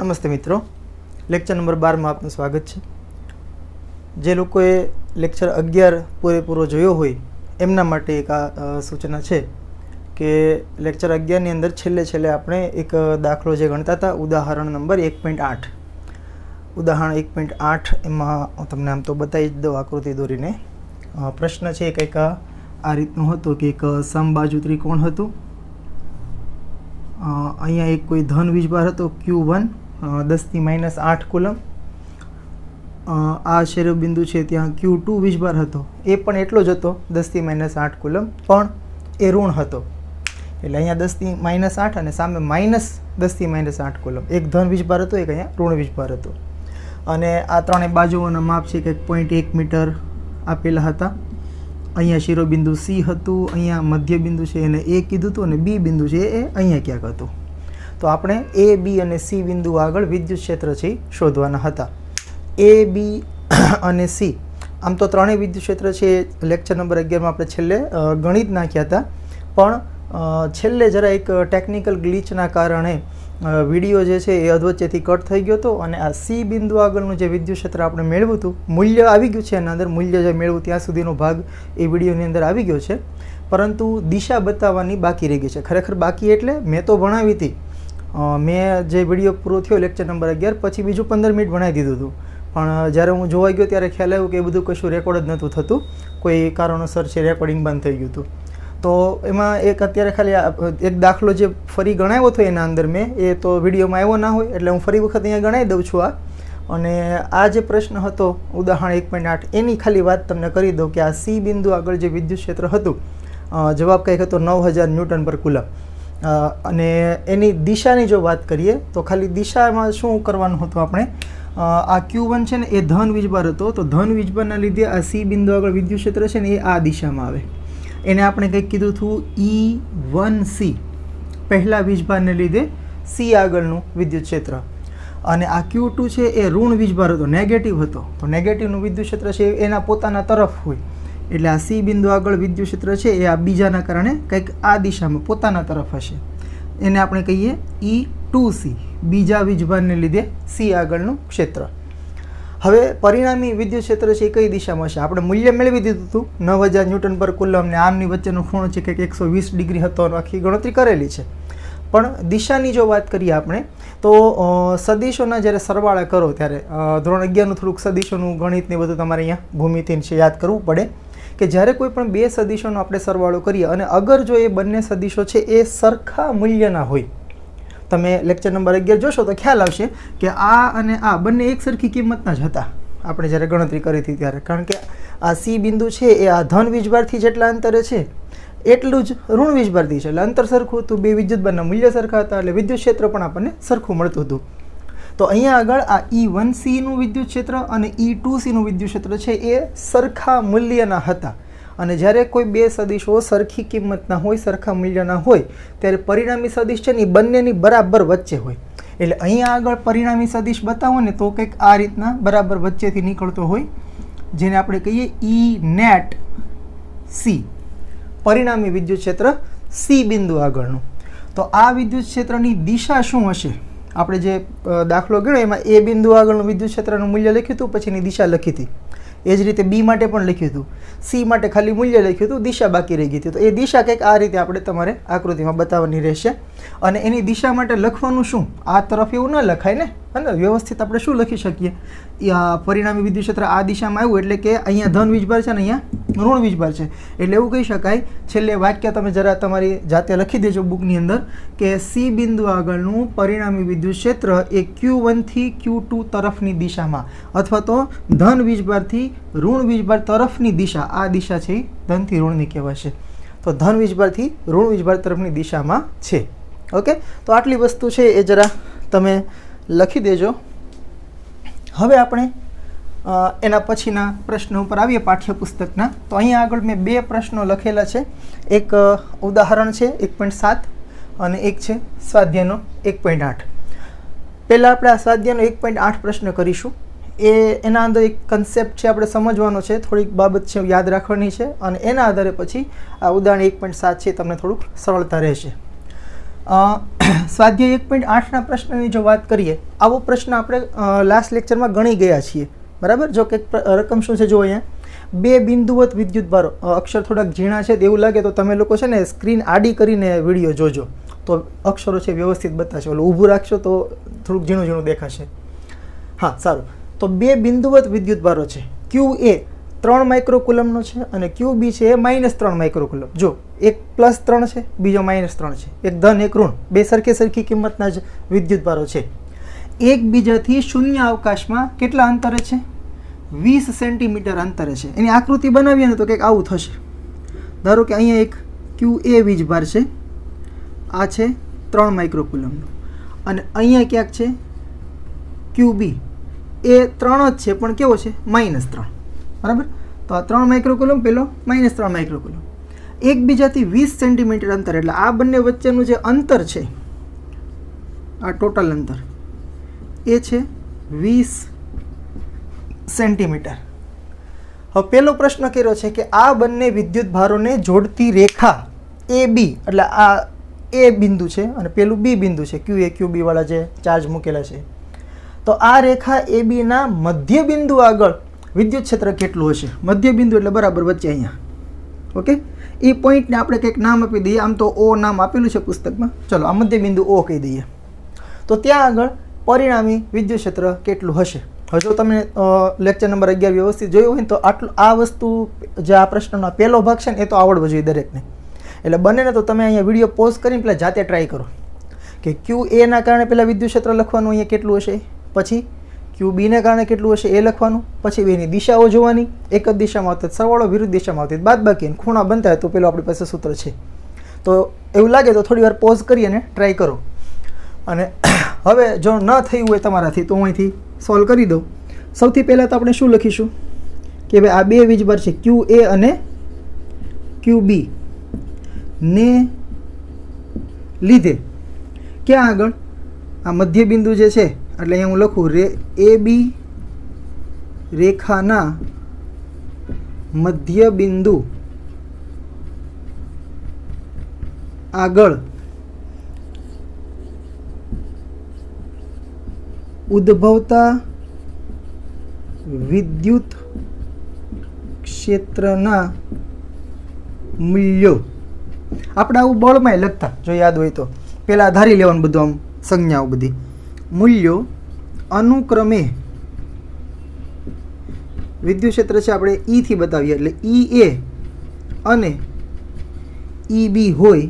નમસ્તે મિત્રો, lecture number 12 માં આપનું સ્વાગત છે। જે લોકોએ લેક્ચર 11 પૂરેપૂરો જોયો હોય એમના માટે એક સૂચના છે કે લેક્ચર 11 ની અંદર છેલ્લે આપણે એક દાખલો જે ગણતા હતા ઉદાહરણ નંબર 1.8 ઉદાહરણ 1.8 એમાં તમને આમ તો બતાવી જ દઉં આકૃતિ દોરીને। પ્રશ્ન છે કંઈક આ રીતનો હતો કે એક સમબાજુ ત્રિકોણ હતું। અહીંયા એક કોઈ ધન વીજભાર હતો Q1 10⁻8 કુલમ। આ શિરોબિંદુ છે ત્યાં Q2 વીજભાર હતો, એ પણ એટલો જ હતો 10⁻8 કુલમ, પણ એ ઋણ હતો। એટલે અહીંયા 10⁻8 અને સામે -10⁻8 કુલમ, એક ધન વીજભાર હતો, એક અહીંયા ઋણ વીજભાર હતો। અને આ ત્રણેય બાજુઓના માપ છે કંઈક 0.1 મીટર આપેલા હતા। અહીંયા શિરોબિંદુ C હતું, અહીંયા મધ્ય બિંદુ છે એને A કીધું હતું અને B બિંદુ છે એ અહીંયા ક્યાંક હતું। તો આપણે A, B અને C બિંદુ આગળ વિદ્યુત ક્ષેત્ર છે શોધવાના હતા। A, B અને C આમ તો ત્રણેય વિદ્યુત ક્ષેત્ર છે લેક્ચર નંબર 11 માં આપણે છેલ્લે ગણી જ નાખ્યા હતા, પણ છેલ્લે જરા એક ટેકનિકલ ગ્લિચના કારણે વિડીયો જે છે એ અધવચ્ચેથી કટ થઈ ગયો હતો અને આ C બિંદુ આગળનું જે વિદ્યુત ક્ષેત્ર આપણે મેળવ્યું હતું, મૂલ્ય આવી ગયું છે એના અંદર, મૂલ્ય જે મેળવ્યું ત્યાં સુધીનો ભાગ એ વિડીયોની અંદર આવી ગયો છે, પરંતુ દિશા બતાવવાની બાકી રહી ગઈ છે। ખરેખર બાકી એટલે મેં તો ભણાવી હતી, મેં જે વિડીયો પૂરો થયો લેક્ચર નંબર 11 પછી બીજું 15 મિનિટ ભણાવી દીધું હતું, પણ જ્યારે હું જોવા ગયો ત્યારે ખ્યાલ આવ્યો કે એ બધું કશું રેકોર્ડ જ નહોતું થતું, કોઈ કારણોસર છે રેકોર્ડિંગ બંધ થઈ ગયું હતું। તો એમાં એક અત્યારે ખાલી એક દાખલો જે ફરી ગણાવ્યો હતો એના અંદર મેં, એ તો વિડીયોમાં આવ્યો ના હોય એટલે હું ફરી વખત અહીંયા ગણાવી દઉં છું અને આ જે પ્રશ્ન હતો ઉદાહરણ 1.8 એની ખાલી વાત તમને કરી દઉં કે આ C બિંદુ આગળ જે વિદ્યુત ક્ષેત્ર હતું, જવાબ કંઈક હતો 9000 ન્યૂટન પર કુલમ। અને એની દિશાની જો વાત કરીએ તો ખાલી દિશામાં શું કરવાનું હતું આપણે, આ Q1 છે ને એ ધન વીજભાર હતો, તો ધન વીજભારના લીધે આ C બિંદુ આગળ વિદ્યુત ક્ષેત્ર છે ને એ આ દિશામાં આવે। એને આપણે કંઈક કીધું હતું E1C, પહેલા વીજભારને લીધે C આગળનું વિદ્યુત ક્ષેત્ર। અને આ Q2 છે એ ઋણ વીજભાર હતો, નેગેટિવ હતો, તો નેગેટિવનું વિદ્યુત ક્ષેત્ર છે એના પોતાના તરફ હોય, એટલે આ C બિંદુ આગળ વિદ્યુત ક્ષેત્ર છે એ આ બીજાના કારણે કંઈક આ દિશામાં પોતાના તરફ હશે, એને આપણે કહીએ E2C, બીજા વીજભારને લીધે C આગળનું ક્ષેત્ર। હવે પરિણામી વિદ્યુત ક્ષેત્ર છે એ કઈ દિશામાં છે, આપણે મૂલ્ય મેળવી દીધું હતું 9000 ન્યૂટન પર કુલમ ને આમની વચ્ચેનો ખૂણો છે કંઈક 120 ડિગ્રી હતો, આખી ગણતરી કરેલી છે। પણ દિશાની જો વાત કરીએ આપણે તો સદિશોના જ્યારે સરવાળા કરો ત્યારે ધોરણ 11નું થોડુંક સદિશોનું ગણિત ને બધું તમારે અહીંયા ભૂમિતિન છે યાદ કરવું પડે કે જ્યારે કોઈ પણ બે સદિશોનો આપણે સરવાળો કરીએ અને અગર જો એ બંને સદિશો છે એ સરખા મૂલ્યના હોય, તમે લેક્ચર નંબર 11 જોશો તો ખ્યાલ આવશે કે આ અને આ બંને એક સરખી કિંમતના જ હતા આપણે જ્યારે ગણતરી કરી હતી ત્યારે, કારણ કે આ C બિંદુ છે એ આ ધન વીજભારથી જેટલા અંતરે છે એટલું જ ઋણ વીજભારથી છે, એટલે અંતર સરખું હતું, બે વિદ્યુતભારના મૂલ્ય સરખા હતા, એટલે વિદ્યુત ક્ષેત્ર પણ આપણને સરખું મળતું હતું। તો અહીંયા આગળ આ E1Cનું વિદ્યુત ક્ષેત્ર અને E2Cનું વિદ્યુત ક્ષેત્ર છે એ સરખા મૂલ્યના હતા, અને જ્યારે કોઈ બે સદિશો સરખી કિંમતના હોય, સરખા મૂલ્યના હોય, ત્યારે પરિણામી સદિશ છે ને એ બંનેની બરાબર વચ્ચે હોય। એટલે અહીંયા આગળ પરિણામી સદિશ બતાવો ને તો કંઈક આ રીતના બરાબર વચ્ચેથી નીકળતો હોય, જેને આપણે કહીએ E net C, પરિણામી વિદ્યુત ક્ષેત્ર C બિંદુ આગળનું। તો આ વિદ્યુત ક્ષેત્રની દિશા શું હશે, આપણે જે દાખલો ગણ્યો એમાં A બિંદુ આગળનું વિદ્યુત ક્ષેત્રનું મૂલ્ય લખ્યું હતું, પછીની દિશા લખી હતી, એ જ રીતે B માટે પણ લખ્યું હતું, C માટે ખાલી મૂલ્ય લખ્યું હતું, દિશા બાકી રહી ગઈ હતી। તો એ દિશા કંઈક આ રીતે આપણે તમારે આકૃતિમાં બતાવવાની રહેશે, અને એની દિશા માટે લખવાનું શું, આ તરફ એવું ન લખાય ને, અને વ્યવસ્થિત આપણે શું લખી શકીએ, પરિણામી વિદ્યુત ક્ષેત્ર આ દિશામાં આવ્યું એટલે કે અહીંયા ધન વીજભાર છે ને અહીંયા ઋણ વીજભાર છે, એટલે એવું કહી શકાય, છેલ્લે વાક્ય તમે જરા તમારી જાતે લખી દેજો બુકની અંદર કે C બિંદુ આગળનું પરિણામી વિદ્યુત ક્ષેત્ર એ Q1 થી Q2 તરફની દિશામાં, અથવા તો ધન વીજભારથી ઋણ વીજભાર તરફની દિશા, આ દિશા છે એ ધનથી ઋણની કહેવાશે, તો ધન વીજભારથી ઋણ વીજભાર તરફની દિશામાં છે। ઓકે, તો આટલી વસ્તુ છે એ જરા તમે લખી દેજો। હવે આપણે એના પછીના પ્રશ્નો ઉપર આવીએ પાઠ્યપુસ્તકના। તો અહીંયા આગળ મેં બે પ્રશ્નો લખેલા છે, એક ઉદાહરણ છે 1.7 અને એક છે સ્વાધ્યાયનો 1.8। પહેલાં આપણે આ સ્વાધ્યાયનો 1.8 પ્રશ્ન કરીશું, એના અંદર એક કન્સેપ્ટ છે આપણે સમજવાનો છે, થોડીક બાબત છે યાદ રાખવાની છે, અને એના આધારે પછી આ ઉદાહરણ 1.7 છે તમને થોડુંક સરળતા રહેશે। સ્વાધ્યાય 1.8ના પ્રશ્નની જો વાત કરીએ, આવો પ્રશ્ન આપણે લાસ્ટ લેક્ચરમાં ગણી ગયા છીએ, બરાબર. જો કે રકમ શું છે જો અહીંયા, 2 બિંદુવત વિદ્યુતભારો. અક્ષર થોડાક ઝીણા છે એવું લાગે તો તમે લોકો છે ને સ્ક્રીન આડી કરીને વિડીયો જોજો, તો અક્ષરો છે વ્યવસ્થિત બતાવશે. ઓલું ઊભું રાખશો તો થોડુંક ઝીણું ઝીણું દેખાશે. હા, સારું. તો 2 બિંદુવત વિદ્યુતભારો છે. ક્યુ એ 3 માઇક્રોકુલમનો છે અને ક્યુ બી છે એ -3 માઇક્રોકુલમ. જો એક +3 છે, બીજો -3 છે, એક ધન એક ઋણ, બે સરખી કિંમતના જ વિદ્યુતભારો છે. એકબીજાથી શૂન્ય અવકાશમાં કેટલા અંતરે છે? 20 સેન્ટીમીટર અંતરે છે. એની આકૃતિ બનાવીએ ને તો કંઈક આવું થશે. ધારો કે અહીંયા એક ક્યુ એ વીજભાર છે, આ છે 3 માઇક્રોકુલમનો, અને અહીંયા ક્યાંક છે ક્યુ બી, એ 3 જ છે પણ કેવો છે? -3, બરાબર. તો આ 3 માઇક્રોકુલમ, પેલો -3 માઇક્રોકુલમ, એકબીજાથી 20 સેન્ટીમીટર અંતર. એટલે આ બંને વચ્ચેનું જે અંતર છે, આ ટોટલ અંતર એ છે 20 સેન્ટીમીટર. હવે પહેલો પ્રશ્ન કર્યો છે કે આ બંને વિદ્યુત ભારોને જોડતી રેખા એ બી, એટલે આ એ બિંદુ છે અને પેલું બી બિંદુ છે, ક્યુ એ ક્યુ બી વાળા જે ચાર્જ મૂકેલા છે. તો આ રેખા એ બીના મધ્ય બિંદુ આગળ વિદ્યુત ક્ષેત્ર કેટલું હશે? મધ્ય બિંદુ એટલે બરાબર વચ્ચે અહીંયા. ઓકે, એ પોઈન્ટને આપણે કંઈક નામ આપી દઈએ. આમ તો ઓ નામ આપેલું છે પુસ્તકમાં, ચલો આ મધ્ય બિંદુ ઓ કહી દઈએ. તો ત્યાં આગળ પરિણામી વિદ્યુત ક્ષેત્ર કેટલું હશે? હવે જો તમે લેક્ચર નંબર 11 વ્યવસ્થિત જોયું હોય ને તો આટલું આ વસ્તુ જે આ પ્રશ્નનો પહેલો ભાગ છે ને એ તો આવડવો જોઈએ દરેકને. એટલે બને ને તો તમે અહીંયા વિડીયો પોઝ કરીને પહેલાં જાતે ટ્રાય કરો કે ક્યુ એના કારણે પહેલાં વિદ્યુત ક્ષેત્ર લખવાનું અહીંયા કેટલું હશે, પછી ક્યુ બીને કારણે કેટલું હશે એ લખવાનું, પછી બેની દિશાઓ જોવાની, એક જ દિશામાં આવતી સરવાળો, વિરુદ્ધ દિશામાં આવતી બાદબાકી, ખૂણા બનતા હોય તો પેલું આપણી પાસે સૂત્ર છે. તો એવું લાગે તો થોડી વાર પોઝ કરી અને ટ્રાય કરો. અને હવે જો ન થયું હોય તમારાથી તો હું અહીંથી સોલ્વ કરી દઉં. સૌથી પહેલાં તો આપણે શું લખીશું કે ભાઈ આ 2 વીજભાર છે ક્યુ એ અને ક્યુ બી ને લીધે ક્યાં આગળ આ મધ્ય બિંદુ જે છે, એટલે અહીંયા હું લખું એ બી રેખાના મધ્ય બિંદુ આગળ ઉદ્ભવતા વિદ્યુત ક્ષેત્રના મૂલ્યો. આપણે આવું બળમાં લખતા જો યાદ હોય તો, પહેલાં ધારી લેવાનું બધું, આમ સંજ્ઞાઓ બધી, મૂલ્યો અનુક્રમે વિદ્યુત ક્ષેત્ર છે આપણે ઈ થી બતાવીએ, એટલે ઈ એ અને ઈ બી હોય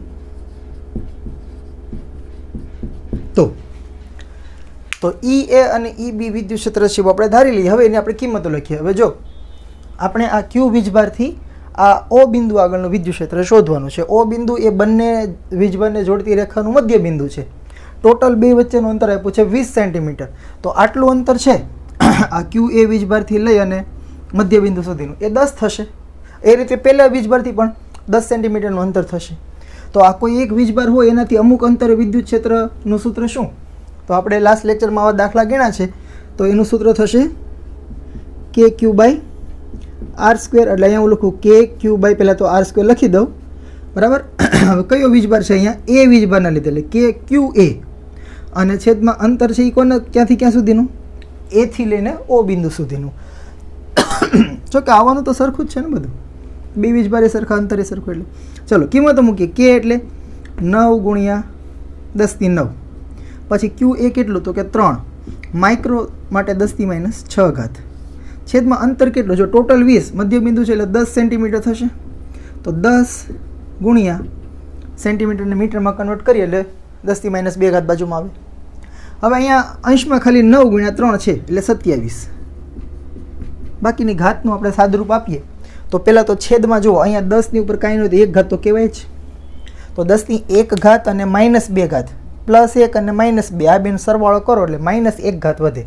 તો ઈ એ અને ઈ બી વિદ્યુત ક્ષેત્ર છે આપણે ધારી લઈએ. હવે એની આપણે કિંમતો લખીએ. હવે જો આપણે આ ક્યુ વીજભારથી આ ઓ બિંદુ આગળનું વિદ્યુત ક્ષેત્ર શોધવાનું છે. ઓ બિંદુ એ બંને વીજભારને જોડતી રેખાનું મધ્ય બિંદુ છે. ટોટલ બે વચ્ચેનું અંતર આપ્યું છે 20 સેન્ટીમીટર. તો આટલું અંતર છે આ ક્યુ એ વીજભારથી લઈ અને મધ્ય બિંદુ સુધીનું, એ 10 થશે. એ રીતે પહેલા વીજભારથી પણ 10 સેન્ટીમીટરનું અંતર થશે. તો આ કોઈ એક વીજભાર હોય એનાથી અમુક અંતરે વિદ્યુત ક્ષેત્રનું સૂત્ર શું? તો આપણે લાસ્ટ લેક્ચરમાં આવા દાખલા ગણ્યા છે. તો એનું સૂત્ર થશે કે ક્યુ બાય આર સ્ક્વેર. એટલે અહીંયા હું લખું કે ક્યુ બાય, પહેલાં તો આર સ્ક્વેર લખી દઉં, બરાબર. હવે કયો વીજભાર છે અહીંયા? એ વીજભારના લીધે, એટલે કે ક્યુ એ, અને છેદમાં અંતર છે એ કોને ક્યાંથી ક્યાં સુધીનું? એથી લઈને ઓ બિંદુ સુધીનું. જો કે આવવાનું તો સરખું જ છે ને બધું, બે વીજભારે સરખા, અંતરે સરખું. એટલે ચલો કિંમતો મૂકીએ. કે એટલે 9 ગુણ્યા 10⁻9. પછી ક્યુ એ કેટલું? તો કે 3 માઇક્રો માટે 10⁻6. છેદમાં અંતર કેટલું? જો ટોટલ 20, મધ્ય બિંદુ છે એટલે 10 સેન્ટીમીટર થશે. તો 10 ગુણ્યા સેન્ટીમીટરને મીટરમાં કન્વર્ટ કરીએ એટલે 10⁻2 બાજુમાં આવે. હવે અહીંયા અંશમાં ખાલી 9 ગુણ્યા 3 છે એટલે 27. બાકીની ઘાતનું આપણે સાદુરૂપ આપીએ તો પહેલાં તો છેદમાં જુઓ, અહીંયા 10ની ઉપર કાંઈ નથી, 1 ઘાત તો કહેવાય જ. તો 10ની 1 ઘાત અને -2 ઘાત, +1 અને -2 આ બેનો સરવાળો કરો એટલે -1 ઘાત વધે.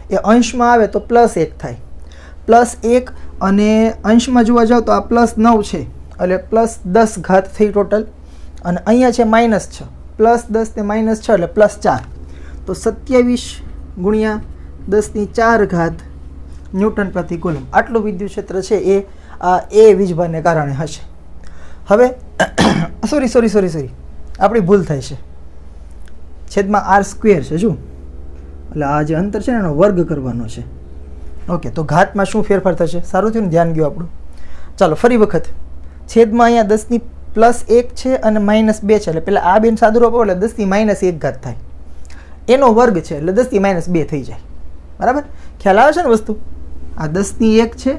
એ અંશમાં આવે તો +1 થાય. +1 અને અંશમાં જોવા જાવ તો આ +9 છે એટલે +10 ઘાત થઈ ટોટલ. અને અહીંયા છે -6, +10 ને -6 એટલે +4. તો 27 ગુણ્યા 10⁴ ઘાત ન્યૂટન પ્રતિ કુલમ. આટલું વિદ્યુત ક્ષેત્ર છે એ આ એ વીજભારને કારણે હશે. હવે સોરી આપણી ભૂલ થાય છે. છેદમાં આર સ્ક્વેર છે જો, એટલે આ જે અંતર છે ને એનો વર્ગ કરવાનો છે. ઓકે, તો ઘાતમાં શું ફેરફાર થશે? સારું થયું ને, ધ્યાન ગયું આપણું. ચાલો ફરી વખત, છેદમાં અહીંયા 10⁻1 છે અને -2 છે, એટલે પેલા આ બેન સાદું આપો એટલે 10⁻1 ઘાત થાય. એનો વર્ગ છે એટલે 10⁻2 થઈ જાય. બરાબર, ખ્યાલ આવે છે ને વસ્તુ? આ 10⁻1 છે,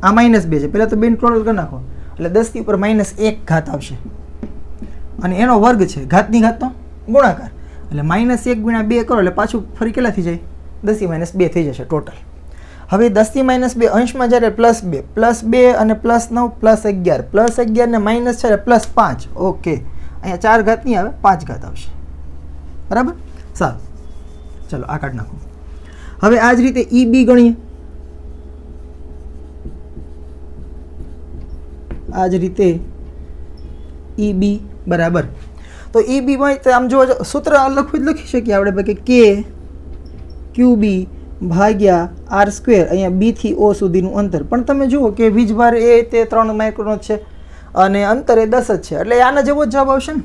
આ -2 છે, પહેલાં તો બેન ટોટલ કરી નાખો એટલે 10⁻1 ઘાત આવશે અને એનો વર્ગ છે, ઘાતની ઘાતનો ગુણાકાર, એટલે -1 × 2 કરો એટલે પાછું ફરી કેટલા થઈ જાય? 10⁻2 થઈ જશે ટોટલ. હવે 10⁻2 અંશમાં જ્યારે +2 અને +9 +11 ને માઇનસ છે એટલે +5. ઓકે, અહીંયા 4 ઘાત નહીં આવે, 5 ઘાત આવશે. બરાબર, સારું. ચલો આ કાઢી નાખો. હવે આ જ રીતે EB ગણીએ, આ જ રીતે EB બરાબર. તો EB માં આમ જો સૂત્ર લખવું જ લખી શકીએ આપણે કે KQB ભાગ્યા R², અહીંયા B થી O સુધીનું અંતર. પણ તમે જુઓ કે વીજભાર એ તે 3 માઇક્રોન છે અને અંતર એ 10 જ છે, એટલે આના જેવો જ જવાબ આવશે ને.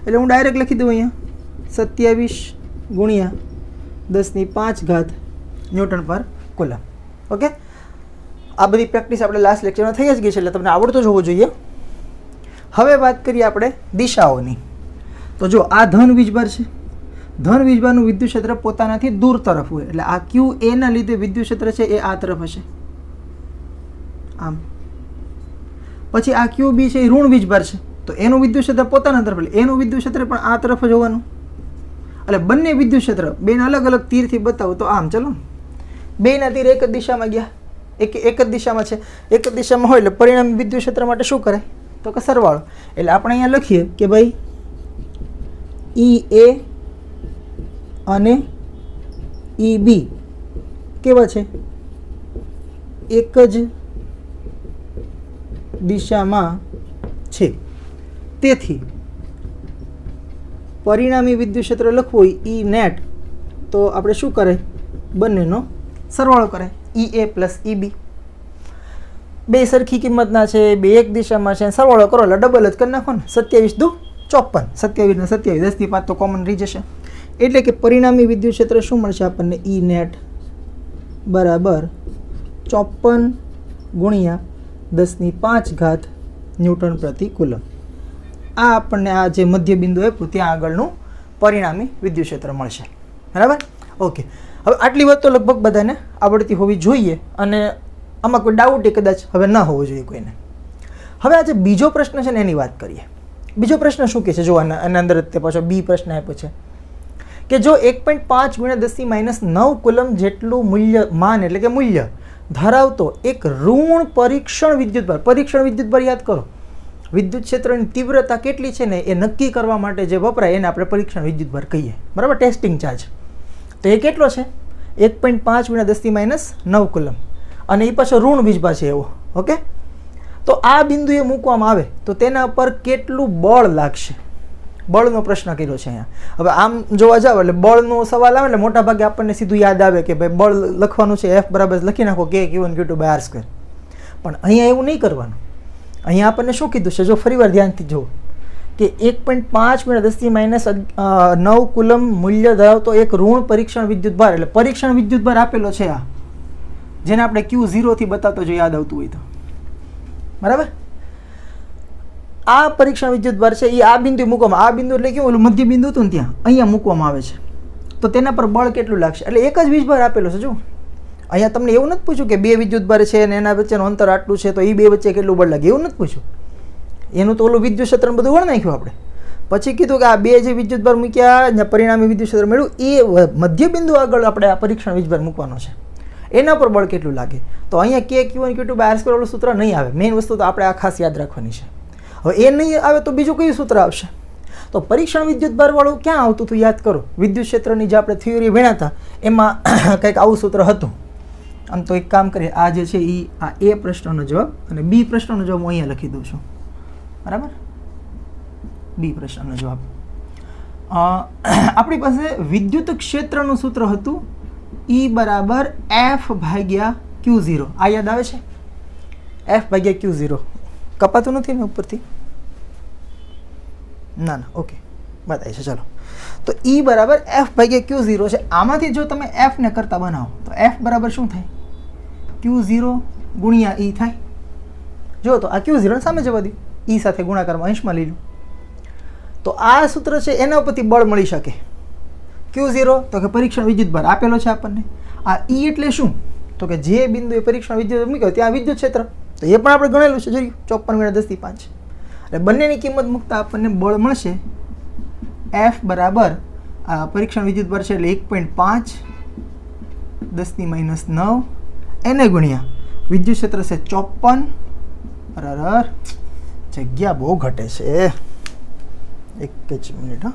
એટલે હું ડાયરેક્ટ લખી દઉં અહીંયા 27 × 10⁵ ન્યૂટન પર કુલમ. ઓકે, આ બધી પ્રેક્ટિસ આપણે લાસ્ટ લેક્ચરમાં થઈ જ ગઈ છે, એટલે તમને આવડતું જ હોવું જોઈએ. હવે વાત કરીએ આપણે દિશાઓની. તો જો આ ધન વીજભાર છે, ધન વીજભારનું વિદ્યુત ક્ષેત્ર પોતાનાથી દૂર તરફ હોય, એટલે આ QA ના લીધે વિદ્યુત ક્ષેત્ર છે એ આ તરફ હશે, આમ. પછી આ QB છે એ ઋણ વીજભાર છે, તો એનું વિદ્યુત ક્ષેત્ર પોતાના તરફ, એટલે એનું વિદ્યુત ક્ષેત્ર પણ આ તરફ જ હોવાનું. એટલે બંને વિદ્યુત ક્ષેત્ર બેને અલગ અલગ તીરથી બતાવો તો આમ, ચલો બેના તીર એક જ દિશામાં ગયા, એક જ દિશામાં છે, એક જ દિશામાં હોય એટલે પરિણામી વિદ્યુત ક્ષેત્ર માટે શું કરે? તો કે સરવાળો. એટલે આપણે અહીંયા લખીએ કે ભાઈ EA અને EB કેવા છે? એક જ દિશામાં છે. તેથી પરિણામી વિદ્યુત ક્ષેત્ર લખવું હોય E નેટ, તો આપણે શું કરે? બંનેનો સરવાળો કરે, EA + EB. બે સરખી કિંમતના છે, બે એક દિશામાં છે, સરવાળો કરો એટલે ડબલ જ કરી નાખો ને. 27 દુ 54, 27 ને 27, 10⁵ તો કોમન રહી જશે. એટલે કે પરિણામી વિદ્યુત ક્ષેત્ર શું મળશે આપણને? E નેટ બરાબર 54 × 10⁵ ન્યૂટન પ્રતિ કુલમ. આ આપણને આ જે મધ્ય બિંદુ આપ્યું ત્યાં આગળનું પરિણામી વિદ્યુત ક્ષેત્ર મળશે. બરાબર, ઓકે. હવે આટલી વાત તો લગભગ બધાને આવડતી હોવી જોઈએ અને આમાં કોઈ ડાઉટ કદાચ હવે ન હોવો જોઈએ કોઈને. હવે આજે બીજો પ્રશ્ન છે ને એની વાત કરીએ. બીજો પ્રશ્ન શું કહે છે? જો આના અંદર તે પાછો બી પ્રશ્ન આપ્યો છે કે જો 1.5 × 10⁻9 કુલમ જેટલું માન એટલે કે મૂલ્ય ધરાવતો એક ઋણ પરીક્ષણ વિદ્યુતભાર, પરીક્ષણ વિદ્યુતભાર યાદ કરો, વિદ્યુત ક્ષેત્રની તીવ્રતા કેટલી છે ને એ નક્કી કરવા માટે જે વપરાય એને આપણે પરીક્ષણ વિદ્યુતભાર કહીએ. બરાબર, ટેસ્ટિંગ ચાર્જ. તો એ કેટલો છે? 1.5 × 10⁻9 કુલમ, અને એ પાછો ઋણ વીજભાર છે એવો. ઓકે, તો આ બિંદુએ મૂકવામાં આવે તો તેના પર કેટલું બળ લાગશે? બળનો પ્રશ્ન કર્યો છે અહીંયા. હવે આમ જોવા જાવ એટલે બળનો સવાલ આવે એટલે મોટા ભાગે આપણને સીધું યાદ આવે કે ભાઈ બળ લખવાનું છે F બરાબર લખી નાખો KQ1Q2/R². પણ અહીંયા એવું નહીં કરવાનું. અહીંયા આપણને શું કીધું છે? જો ફરીવાર ધ્યાનથી જુઓ કે 1.5 × 10⁻9 કુલમ મૂલ્ય ધરાવતો એક ઋણ પરીક્ષણ વિદ્યુતભાર, એટલે પરીક્ષણ વિદ્યુતભાર આપેલો છે આ, જેને આપણે Q0 થી બતાવતો જો યાદ આવતું હોય તો. બરાબર, આ પરીક્ષણ વિદ્યુતભાર છે એ આ બિંદુ મૂકવામાં, આ બિંદુ એટલે કેવું? ઓલું મધ્ય બિંદુ હતું ને ત્યાં, અહીંયા મૂકવામાં આવે છે. તો તેના પર બળ કેટલું લાગશે? એટલે એક જ વીજભાર આપેલો છે. જો અહીંયા તમને એવું નથી પૂછ્યું કે બે વિદ્યુતભાર છે અને એના વચ્ચેનું અંતર આટલું છે તો એ બે વચ્ચે કેટલું બળ લાગે, એવું નથી પૂછ્યું. એનું તો ઓલું વિદ્યુત ક્ષેત્ર બધું વણ નાખ્યું આપણે. પછી કીધું કે આ બે જે વિદ્યુતભાર મૂક્યા, પરિણામી વિદ્યુત ક્ષેત્ર મળ્યું, એ મધ્ય બિંદુ આગળ આપણે આ પરીક્ષણ વીજભાર મૂકવાનો છે, એના પર બળ કેટલું લાગે. તો અહીંયા KQ1Q2/R² વાળું સૂત્ર નહીં આવે. મેઇન વસ્તુ તો આપણે આ ખાસ યાદ રાખવાની છે. હવે એ નહીં આવે તો બીજું કયું સૂત્ર આવશે? તો પરીક્ષણ વિદ્યુતભાર વાળું ક્યાં આવતું હતું યાદ કરો. વિદ્યુત ક્ષેત્રની જે આપણે થિયરી ભણ્યા હતા એમાં કંઈક આવું સૂત્ર હતું. આમ તો એક કામ કરીએ, આ જે છે એ આ A પ્રશ્નનો જવાબ અને B પ્રશ્નનો જવાબ હું અહીંયા લખી દઉં છું. બરાબર, B પ્રશ્નનો જવાબ. આપણી પાસે વિદ્યુત ક્ષેત્રનું સૂત્ર હતું E બરાબર F/Q0. આ યાદ આવે છે? F/Q0 કપાતું નથી ને ઉપરથી? ના ના, ઓકે. બતાવી છે. ચલો, તો E બરાબર F ભાગ્યા Q0 છે. આમાંથી જો તમે F ને કરતા બનાવો તો F બરાબર શું થાય? Q0 ગુણ્યા E થાય. જો તો આ Q0 સામે જવા દો, E સાથે ગુણાકારમાં અંશમાં લઈ લો. તો આ સૂત્ર છે એના ઉપરથી બળ મળી શકે. Q0 તો કે પરીક્ષણ વિદ્યુતભાર આપેલો છે આપણને. આ E એટલે શું? તો કે જે બિંદુએ પરીક્ષણ વિદ્યુત મૂક્યો ત્યાં વિદ્યુત ક્ષેત્ર, તો એ પણ આપણે ગણેલું છે. જોયું 54 × 10⁵. એટલે બંનેની કિંમત મૂકતા આપણને બળ મળશે F બરાબર પરીક્ષણ વિદ્યુતભાર છે એટલે 1.5 10⁻9 એને ગુણ્યા વિદ્યુત ક્ષેત્ર છે 54. જગ્યા બહુ ઘટે છે, એક જ મિનિટ. હા,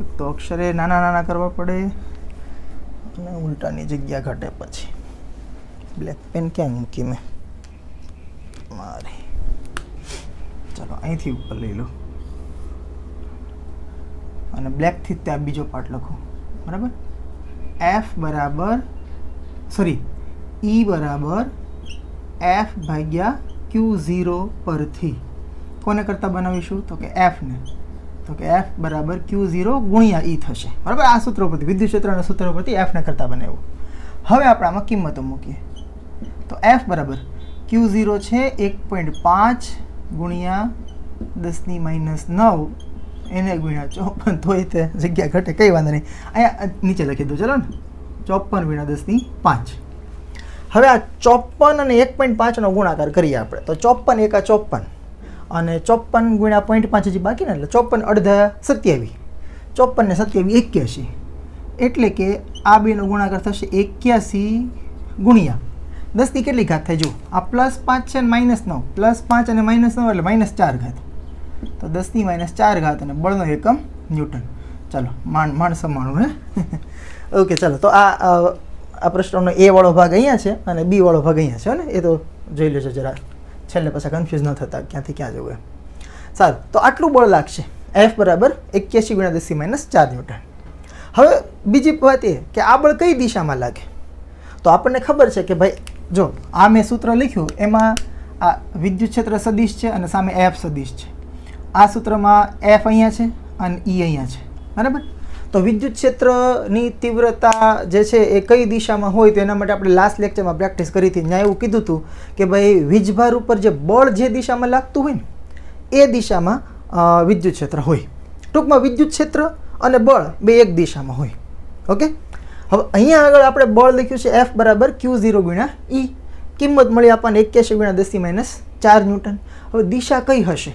એક તો અક્ષરે નાના નાના કરવા પડે અને ઉલટાની જગ્યા ઘટે. પછી બ્લેક પેન ક્યાં મૂકી મેં મારી? ચાલો અહીંથી ઉપર લઈ લો અને બ્લેકથી ત્યાં બીજો પાર્ટ લખો. બરાબર, F બરાબર E બરાબર F ભાગ્યા Q0 પરથી કોને કરતાં બનાવીશું? તો કે F ને. તો કે F બરાબર Q0 ગુણ્યા E થશે. બરાબર, આ સૂત્ર પરથી વિદ્યુત ક્ષેત્રના સૂત્ર પરથી F ને કરતાં બનાવ્યું. હવે આપણે આમાં કિંમતો મૂકીએ તો F બરાબર Q0 છે 1.5 ગુણ્યા 10⁻9 એને ગુણ્યા 54. તોય તે જગ્યા ઘટે, કંઈ વાંધો નહીં. અહીંયા નીચે લખી દો. ચલો ને, 54 × 10⁵. હવે આ 54 અને 1.5નો ગુણાકાર કરીએ આપણે તો 54 એકા 54 અને 54 ગુણ્યા 0.5 હજી બાકી ને, એટલે 54 અડધા 27, 54 ને 27 81. એટલે કે આ બેનો ગુણાકાર થશે 81 ગુણ્યા 10 ની કેટલી ઘાત થાય? જો આ +5 છે ને -9, +5 અને -9 એટલે -4 ઘાત. તો 10⁻4 અને બળનો એકમ ન્યૂટન. ચાલો, માંડ સમાણું. હે ઓકે, ચાલો. તો આ પ્રશ્નનો A વાળો ભાગ અહીંયા છે અને B વાળો ભાગ અહીંયા છે ને, એ તો જોઈ લેજો જરા, છેલ્લે પાછા કન્ફ્યુઝ ન થતા ક્યાંથી ક્યાં જવું એમ. સારું, તો આટલું બળ લાગશે. F બરાબર 81 × 10⁻4 ન્યૂટન. હવે બીજી વાત એ કે આ બળ કઈ દિશામાં લાગે? તો આપણને ખબર છે કે ભાઈ જો આ મેં સૂત્ર લખ્યું એમાં આ વિદ્યુત ક્ષેત્ર સદિશ છે અને સામે F સદિશ છે. આ સૂત્રમાં F અહીંયા છે અને E અહીંયા છે. બરાબર, તો વિદ્યુત ક્ષેત્રની તીવ્રતા જે છે એ કઈ દિશામાં હોય તો એના માટે આપણે લાસ્ટ લેક્ચરમાં પ્રેક્ટિસ કરી હતી. ત્યાં એવું કીધું હતું કે ભાઈ વીજભાર ઉપર જે બળ જે દિશામાં લાગતું હોય ને એ દિશામાં વિદ્યુત ક્ષેત્ર હોય. ટૂંકમાં વિદ્યુત ક્ષેત્ર અને બળ બે એક દિશામાં હોય. ઓકે, હવે અહીંયા આગળ આપણે બળ લખ્યું છે F બરાબર Q0 ગુણ્યા E. કિંમત મળી આપણને 81 × 10⁻4 ન્યૂટન. હવે દિશા કઈ હશે?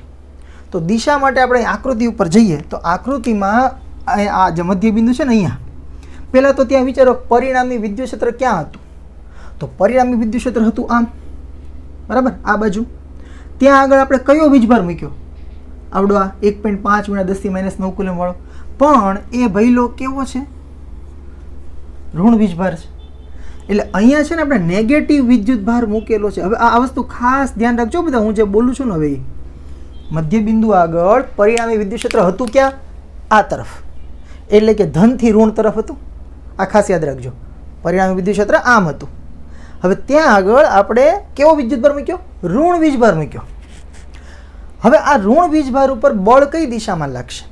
તો દિશા માટે આપણે આકૃતિ ઉપર જઈએ તો આકૃતિમાં આ જે મધ્ય બિંદુ છે ને અહીંયા, પહેલાં તો ત્યાં વિચારો પરિણામી વિદ્યુત ક્ષેત્ર ક્યાં હતું? તો પરિણામી વિદ્યુત ક્ષેત્ર હતું આમ. બરાબર, આ બાજુ. ત્યાં આગળ આપણે કયો વીજભાર મૂક્યો? આવડો આ 1.5 × 10⁻9 કુલમ વાળો. પણ એ ભઈલો કેવો છે? ઋણ વીજભાર છે. એટલે અહીંયા છે ને આપણે નેગેટિવ વિદ્યુત ભાર મૂકેલો છે. હવે આ વસ્તુ ખાસ ધ્યાન રાખજો બધા, હું જે બોલું છું ને હવે મધ્ય બિંદુ આગળ પરિણામી વિદ્યુત ક્ષેત્ર હતું ક્યાં? આ તરફ, એટલે કે ધનથી ઋણ તરફ હતું. આ ખાસ યાદ રાખજો, પરિણામી વિદ્યુત ક્ષેત્ર આમ હતું. હવે ત્યાં આગળ આપણે કેવો વિદ્યુતભાર મૂક્યો? ઋણ વીજભાર મૂક્યો. હવે આ ઋણ વીજભાર ઉપર બળ કઈ દિશામાં લાગશે?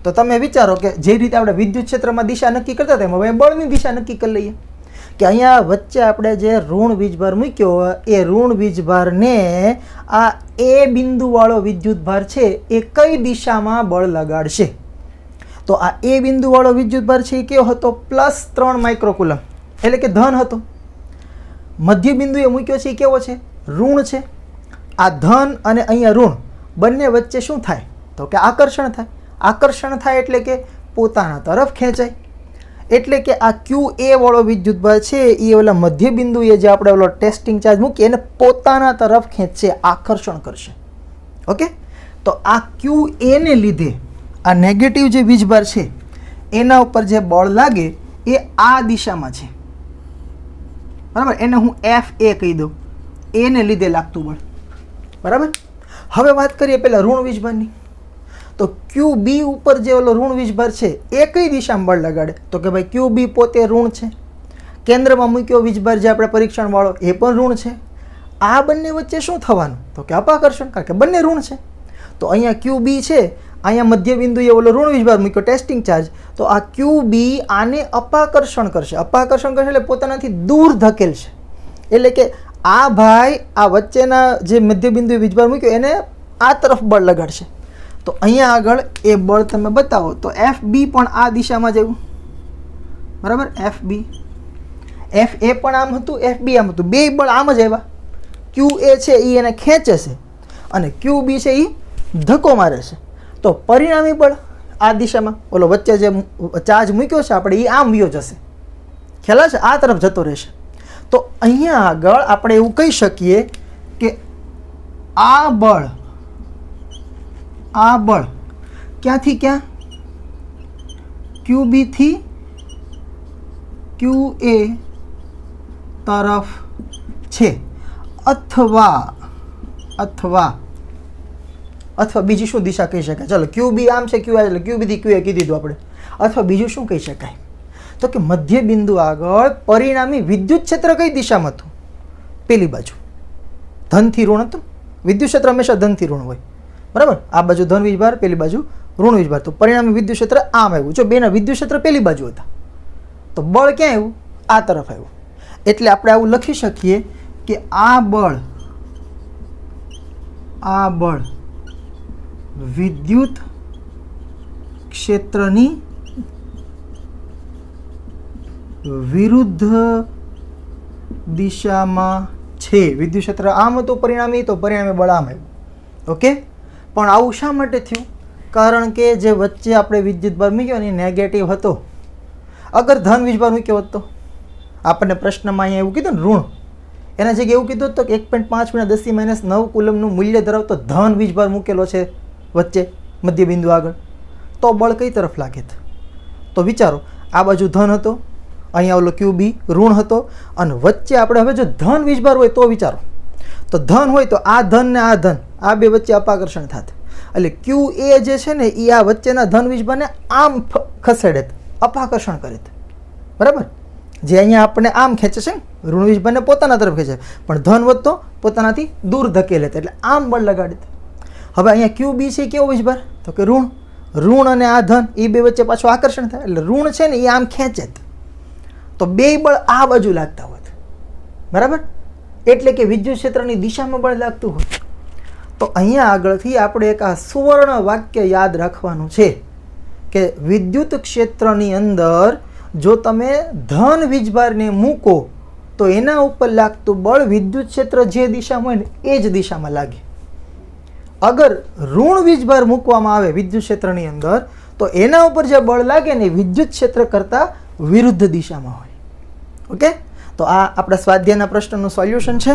તો તમે વિચારો કે જે રીતે આપણે વિદ્યુત ક્ષેત્રમાં દિશા નક્કી કરતા હતા હવે બળની દિશા નક્કી કરી લઈએ કે અહીંયા વચ્ચે આપણે જે ઋણ વીજભાર મૂક્યો એ ઋણ વીજભારને આ એ બિંદુવાળો વિદ્યુતભાર છે એ કઈ દિશામાં બળ લગાડશે? તો આ એ બિંદુવાળો વિદ્યુતભાર છે એ કેવો હતો? +3 માઇક્રોકુલમ, એટલે કે ધન હતો. મધ્ય બિંદુએ મૂક્યો છે એ કેવો છે? ઋણ છે. આ ધન અને અહીંયા ઋણ બંને વચ્ચે શું થાય? તો કે આકર્ષણ થાય. આકર્ષણ થાય એટલે કે પોતાના તરફ ખેંચાય. એટલે કે આ QA વાળો વિદ્યુતભાર છે એ ઓલા મધ્ય બિંદુએ જે આપણે ઓલો ટેસ્ટિંગ ચાર્જ મૂકીએ એને પોતાના તરફ ખેંચશે, આકર્ષણ કરશે. ઓકે, તો આ QA ને લીધે આ નેગેટિવ જે વીજભાર છે એના ઉપર જે બળ લાગે એ આ દિશામાં છે. બરાબર, એને હું FA કહી દઉં, એને લીધે લાગતું બળ. બરાબર, હવે વાત કરીએ પહેલાં ઋણ વીજભારની. તો QB ઉપર જે ઓલો ઋણ વીજભાર છે એ કઈ દિશામાં બળ લગાડે? તો કે ભાઈ QB પોતે ઋણ છે. કેન્દ્રમાં મૂક્યો વીજભાર જે આપણે પરીક્ષણ વાળો એ પણ ઋણ છે. આ બંને વચ્ચે શું થવાનું? તો કે અપાકર્ષણ, કારણ કે બંને ઋણ છે. તો અહીંયા ક્યુ બી છે, અહીંયા મધ્ય બિંદુએ ઓલો ઋણ વીજભાર મૂક્યો ટેસ્ટિંગ ચાર્જ, તો આ ક્યુ બી આને અપાકર્ષણ કરશે. અપાકર્ષણ કરશે એટલે પોતાનાથી દૂર ધકેલશે. એટલે કે આ ભાઈ આ વચ્ચેના જે મધ્ય બિંદુએ વીજભાર મૂક્યો એને આ તરફ બળ લગાડશે. તો અહીંયા આગળ એ બળ તમે બતાવો તો એફ બી પણ આ દિશામાં જવું, બરાબર. એફ બી, એફ એ પણ આમ હતું, એફ બી આમ હતું, બે બળ આમ જ આવ્યા. ક્યુ એ છે એ એને ખેંચે છે અને ક્યુ બી છે એ ધક્કો મારે છે. તો પરિણામી બળ આ દિશામાં, ઓલો વચ્ચે જે ચાર્જ મૂક્યો છે આપણે એ આમ વયો જશે, ખ્યાલ છે, આ તરફ જતો રહેશે. તો અહીંયા આગળ આપણે એવું કહી શકીએ કે આ બળ ક્યાંથી ક્યાં? ક્યુ બી થી ક્યુ એ તરફ છે, અથવા બીજી શું દિશા કહી શકાય? ચલો ક્યુ બી આમ છે, ક્યુ એટલે ક્યુ બી થી ક્યુ એ કીધી દીધું આપણે. અથવા બીજું શું કહી શકાય? તો કે મધ્ય બિંદુ આગળ પરિણામી વિદ્યુત ક્ષેત્ર કઈ દિશામાં હતું? પેલી બાજુ. ધનથી ઋણ હતું. વિદ્યુત ક્ષેત્ર હંમેશા ધનથી ઋણ હોય, બરાબર. આ બાજુ ધન વીજભાર, પેલી બાજુ ઋણ વીજભાર. તો પરિણામી વિદ્યુત ક્ષેત્ર આમ આવ્યું. જો બેના વિદ્યુત ક્ષેત્ર પેલી બાજુ હતા તો બળ ક્યાં આવ્યું? આ તરફ આવ્યું. એટલે આપણે આવું લખી શકીએ કે આ બળ વિદ્યુત ક્ષેત્રની વિરુદ્ધ દિશામાં છે. વિદ્યુત ક્ષેત્ર આમ હતું પરિણામી, તો પરિણામી બળ આમ આવ્યું. ઓકે. પણ આવું શા માટે થયું? કારણ કે જે વચ્ચે આપણે વિદ્યુતભાર મૂક્યો ને નેગેટિવ હતો. અગર ધન વીજભાર મૂક્યો હોત તો આપણને પ્રશ્નમાં અહીંયા એવું કીધું ને ઋણ, એના જગ્યાએ એવું કીધું તો 1.5 × 10⁻9 કુલમનું મૂલ્ય ધરાવતો ધન વીજભાર મૂકેલો છે વચ્ચે મધ્ય બિંદુ આગળ, તો બળ કઈ તરફ લાગે? તો વિચારો, આ બાજુ ધન હતો, અહીંયા ઓલો ક્યુ બી ઋણ હતો, અને વચ્ચે આપણે હવે જો ધન વીજભાર હોય તો વિચારો, તો ધન હોય તો આ ધન ને આ ધન, આ બે વચ્ચે અપાકર્ષણ થાત. એટલે ક્યુ એ જે છે ને એ આ વચ્ચેના ધન વીજભારને આમ ખસેડે, અપાકર્ષણ કરે, બરાબર. જે અહીંયા આપણને આમ ખેંચે છે ને, ઋણ વીજભારને પોતાના તરફ ખેંચે, પણ ધન વધતો પોતાનાથી દૂર ધકેલે, એટલે આમ બળ લગાડે. હવે અહીંયા ક્યુ બી છે કેવો વીજભાર? તો કે ઋણ અને આ ધન એ બે વચ્ચે પાછું આકર્ષણ થાય, એટલે ઋણ છે ને એ આમ ખેંચે, તો બે બળ આ બાજુ લાગતા હોત, બરાબર. એટલે કે વિદ્યુત ક્ષેત્રની દિશામાં બળ લાગતું હોય. તો અહીંયા આગળથી આપણે એક આ સુવર્ણ વાક્ય યાદ રાખવાનું છે કે વિદ્યુત ક્ષેત્રની અંદર જો તમે ધન વીજભારને મૂકો તો એના ઉપર લાગતું બળ વિદ્યુત ક્ષેત્ર જે દિશામાં હોય ને એ જ દિશામાં લાગે. અગર ઋણ વીજભાર મૂકવામાં આવે વિદ્યુત ક્ષેત્રની અંદર તો એના ઉપર જે બળ લાગે ને વિદ્યુત ક્ષેત્ર કરતાં વિરુદ્ધ દિશામાં હોય. ઓકે. તો આ આપણા સ્વાધ્યાયના પ્રશ્નનું સોલ્યુશન છે.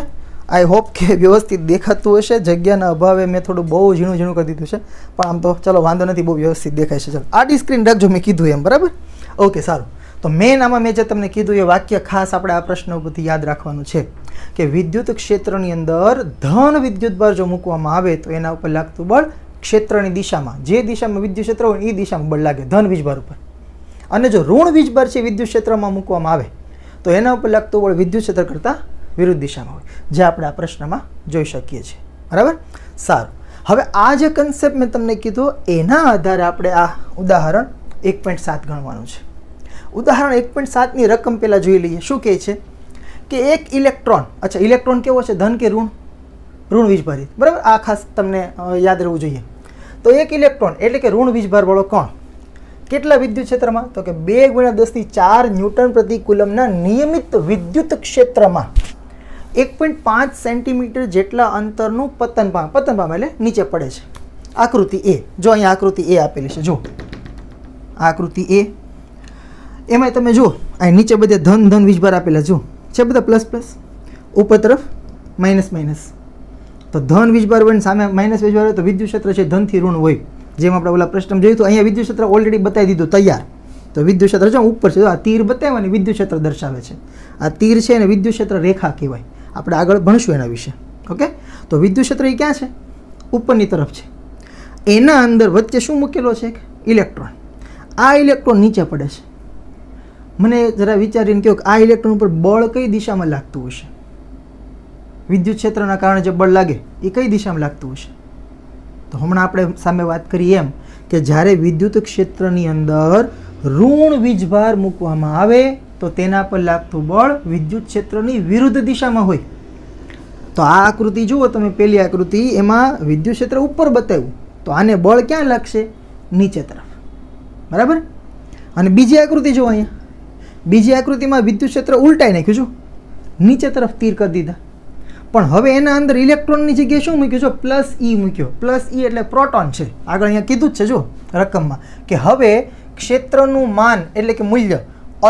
આઈ હોપ કે વ્યવસ્થિત દેખાતું હશે. જગ્યાના અભાવે મેં થોડું બહુ ઝીણું કરી દીધું છે, પણ આમ તો ચલો વાંધો નથી, બહુ વ્યવસ્થિત દેખાય છે. ચલો આડી સ્ક્રીન રાખજો, મેં કીધું એમ, બરાબર. ઓકે, સારું. તો મેન આમાં મેં જે તમને કીધું એ વાક્ય ખાસ આપણે આ પ્રશ્ન ઉપરથી યાદ રાખવાનું છે કે વિદ્યુત ક્ષેત્રની અંદર ધન વિદ્યુતભાર જો મૂકવામાં આવે તો એના ઉપર લાગતું બળ ક્ષેત્રની દિશામાં, જે દિશામાં વિદ્યુત ક્ષેત્ર હોય એ દિશામાં બળ લાગે ધન વીજભાર ઉપર. અને જો ઋણ વીજભાર છે વિદ્યુત ક્ષેત્રમાં મૂકવામાં આવે તો એના ઉપર લાગતું બળ વિદ્યુત ક્ષેત્ર કરતાં વિરુદ્ધ દિશામાં હોય, જે આપણે આ પ્રશ્નમાં જોઈ શકીએ છીએ, બરાબર. સારું. હવે આ જે કન્સેપ્ટ મેં તમને કીધું એના આધારે આપણે આ ઉદાહરણ 1.7 ગણવાનું છે. ઉદાહરણ 1.7ની રકમ પહેલાં જોઈ લઈએ. શું કહે છે કે એક ઇલેક્ટ્રોન, અચ્છા ઇલેક્ટ્રોન કેવો છે, ધન કે ઋણ? ઋણ વીજભારિત, બરાબર. આ ખાસ તમને યાદ રહેવું જોઈએ. તો એક ઇલેક્ટ્રોન એટલે કે ઋણ વીજભારવાળો કણ કેટલા વિદ્યુત ક્ષેત્રમાં? તો કે 2 × 10⁴ ન્યૂટન પ્રતિ કુલમના નિયમિત વિદ્યુત ક્ષેત્રમાં 1.5 સેન્ટીમીટર જેટલા અંતરનું પતન પામે એટલે નીચે પડે છે. આકૃતિ એ, જો અહીંયા આકૃતિ એ આપેલી છે, જો આકૃતિ એ, એમાં તમે જુઓ અહીં નીચે બધે ધન વીજભાર આપેલા જો છે, બધા પ્લસ, ઉપર તરફ માઇનસ. તો ધન વીજભાર હોય સામે માઇનસ વીજભાર હોય તો વિદ્યુત ક્ષેત્ર છે ધનથી ઋણ હોય. જેમ આપણે ઓલા પ્રશ્ન જોયું તો અહીંયા વિદ્યુત ક્ષેત્ર ઓલરેડી બતાવી દીધું તૈયાર. તો વિદ્યુત ક્ષેત્ર છે ઉપર છે, આ તીર બતાવ્યા ને વિદ્યુત ક્ષેત્ર દર્શાવે છે. આ તીર છે અને વિદ્યુત ક્ષેત્ર રેખા કહેવાય. આપણે આગળ ભણશું એના વિશે. ઓકે. તો વિદ્યુત ક્ષેત્ર એ ક્યાં છે? ઉપરની તરફ છે. એના અંદર વચ્ચે શું મૂકેલો છે? ઇલેક્ટ્રોન. આ ઇલેક્ટ્રોન નીચે પડે છે. મને જરા વિચારીને કહો કે આ ઇલેક્ટ્રોન ઉપર બળ કઈ દિશામાં લાગતું હશે? વિદ્યુત ક્ષેત્રના કારણે જે બળ લાગે એ કઈ દિશામાં લાગતું હશે? તો હમણાં આપણે સામે વાત કરી એમ કે જ્યારે વિદ્યુત ક્ષેત્રની અંદર ઋણ વીજભાર મૂકવામાં આવે તો તેના પર લાગતું બળ વિદ્યુત ક્ષેત્રની વિરુદ્ધ દિશામાં હોય. તો આ આકૃતિ જુઓ તમે, પહેલી આકૃતિ, એમાં વિદ્યુત ક્ષેત્ર ઉપર બતાવ્યું, તો આને બળ ક્યાં લાગશે? નીચે તરફ, બરાબર. અને બીજી આકૃતિ જુઓ, અહીંયા બીજી આકૃતિમાં વિદ્યુત ક્ષેત્ર ઉલટાઈ નાખ્યું, જો નીચે તરફ તીર કરી દીધા, પણ હવે એના અંદર ઇલેક્ટ્રોનની જગ્યાએ શું મૂક્યું? જો પ્લસ ઈ મૂક્યો. પ્લસ ઈ એટલે પ્રોટોન છે. આગળ અહીંયા કીધું જ છે જો રકમમાં કે હવે ક્ષેત્રનું માન એટલે કે મૂલ્ય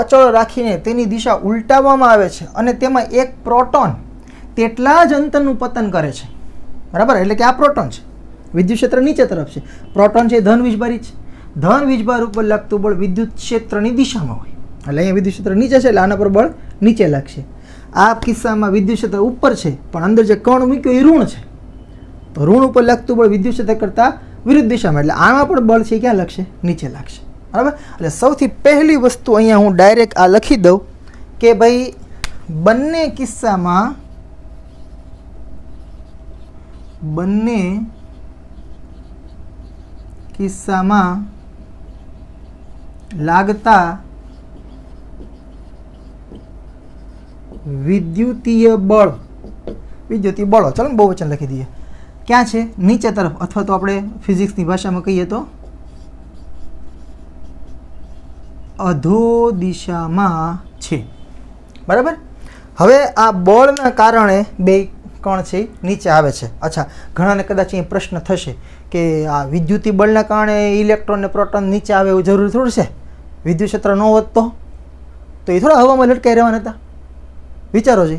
અચળ રાખીને તેની દિશા ઉલટાવવામાં આવે છે અને તેમાં એક પ્રોટોન તેટલા જ અંતરનું પતન કરે છે, બરાબર. એટલે કે આ પ્રોટોન છે, વિદ્યુત ક્ષેત્ર નીચે તરફ છે, પ્રોટોન છે ધન વીજભારી છે. ધન વીજભાર ઉપર લાગતું બળ વિદ્યુત ક્ષેત્રની દિશામાં હોય, એટલે અહીંયા વિદ્યુત ક્ષેત્ર નીચે છે એટલે આના પર બળ નીચે લાગશે. આ કિસ્સામાં વિદ્યુત ક્ષેત્ર ઉપર છે પણ અંદર જે કણ મૂક્યો એ ઋણ છે, તો ઋણ ઉપર લાગતું બળ વિદ્યુત ક્ષેત્ર કરતાં વિરુદ્ધ દિશામાં, એટલે આમાં પણ બળ છે ક્યાં લાગશે? નીચે લાગશે, બરાબર. એટલે સૌથી પહેલી વસ્તુ અહીંયા હું ડાયરેક્ટ આ લખી દઉં કે ભાઈ બંને કિસ્સામાં લાગતા વિદ્યુતીય બળો, ચાલો બહુવચન લખી દઈએ, ક્યાં છે? નીચે તરફ, અથવા તો આપણે ફિઝિક્સની ભાષામાં કહીએ તો અધો દિશામાં છે, બરાબર. હવે આ બળના કારણે બે કણ છે નીચે આવે છે. અચ્છા, ઘણાને કદાચ અહીં પ્રશ્ન થશે કે આ વિદ્યુતીય બળના કારણે ઇલેક્ટ્રોન ને પ્રોટોન નીચે આવે એવું જરૂરી થોડું છે? વિદ્યુત ક્ષેત્ર ન હોત તો એ થોડા હવામાં લટકાઈ રહેવાના હતા? વિચારો છે.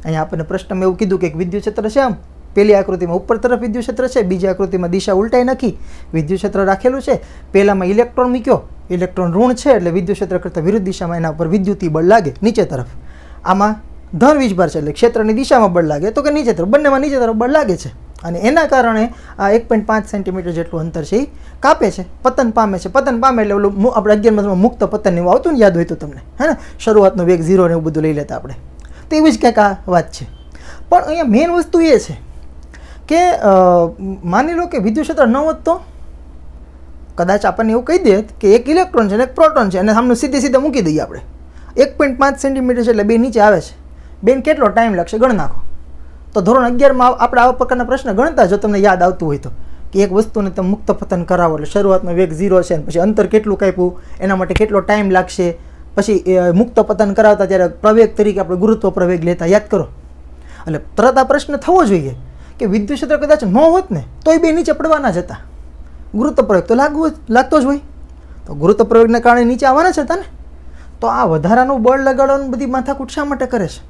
અહીંયા આપણને પ્રશ્નમાં એવું કીધું કે વિદ્યુત ક્ષેત્ર છે, આમ પહેલી આકૃતિમાં ઉપર તરફ વિદ્યુત ક્ષેત્ર છે, બીજી આકૃતિમાં દિશા ઉલટાઈ નાખી, વિદ્યુત ક્ષેત્ર રાખેલું છે, પહેલામાં ઇલેક્ટ્રોન મૂક્યો, ઇલેક્ટ્રોન ઋણ છે એટલે વિદ્યુત ક્ષેત્ર કરતાં વિરુદ્ધ દિશામાં એના ઉપર વિદ્યુતીય બળ લાગે નીચે તરફ. આમાં ધન વીજભાર છે એટલે ક્ષેત્રની દિશામાં બળ લાગે, તો કે નીચે તરફ, બંનેમાં નીચે તરફ બળ લાગે છે અને એના કારણે આ 1.5 સેન્ટીમીટર જેટલું અંતર છે એ કાપે છે, પતન પામે છે. પતન પામે એટલે ઓલું આપણે 11માં મુક્ત પતન એવું આવતું ને, યાદ હોય તો તમને, હે ને, શરૂઆતનો વેગ 0 ને એવું બધું લઈ લેતા આપણે, તો એવી જ કંઈક આ વાત છે. પણ અહીંયા મેઇન વસ્તુ એ છે કે માની લો કે વિદ્યુત ક્ષેત્ર ન હોત તો કદાચ આપણને એવું કહી દે કે એક ઇલેક્ટ્રોન છે અને એક પ્રોટોન છે અને સામે સીધે મૂકી દઈએ આપણે, 1.5 સેન્ટીમીટર છે એટલે બે નીચે આવે છે, બેન કેટલો ટાઈમ લાગશે ગણ નાખો. તો ધોરણ 11માં આપણે આવા પ્રકારના પ્રશ્ન ગણતા, જો તમને યાદ આવતું હોય તો, કે એક વસ્તુને તમે મુક્ત પતન કરાવો એટલે શરૂઆતમાં વેગ 0 છે, પછી અંતર કેટલું કાપ્યું, એના માટે કેટલો ટાઈમ લાગશે, પછી મુક્ત પતન કરાવતા ત્યારે પ્રવેગ તરીકે આપણે ગુરુત્વ પ્રવેગ લેતા, યાદ કરો. એટલે તરત આ પ્રશ્ન થવો જોઈએ કે વિદ્યુત ક્ષેત્ર કદાચ ન હોત ને તોય બે નીચે પડવાના જ હતા, ગુરુત્વ પ્રવેગ તો લાગતો જ હોય, તો ગુરુત્વ પ્રવેગના કારણે નીચે આવવાના જ હતા ને. તો આ વધારાનું બળ લગાડવાનું બધી માથાકૂટ શા માટે કરે છે?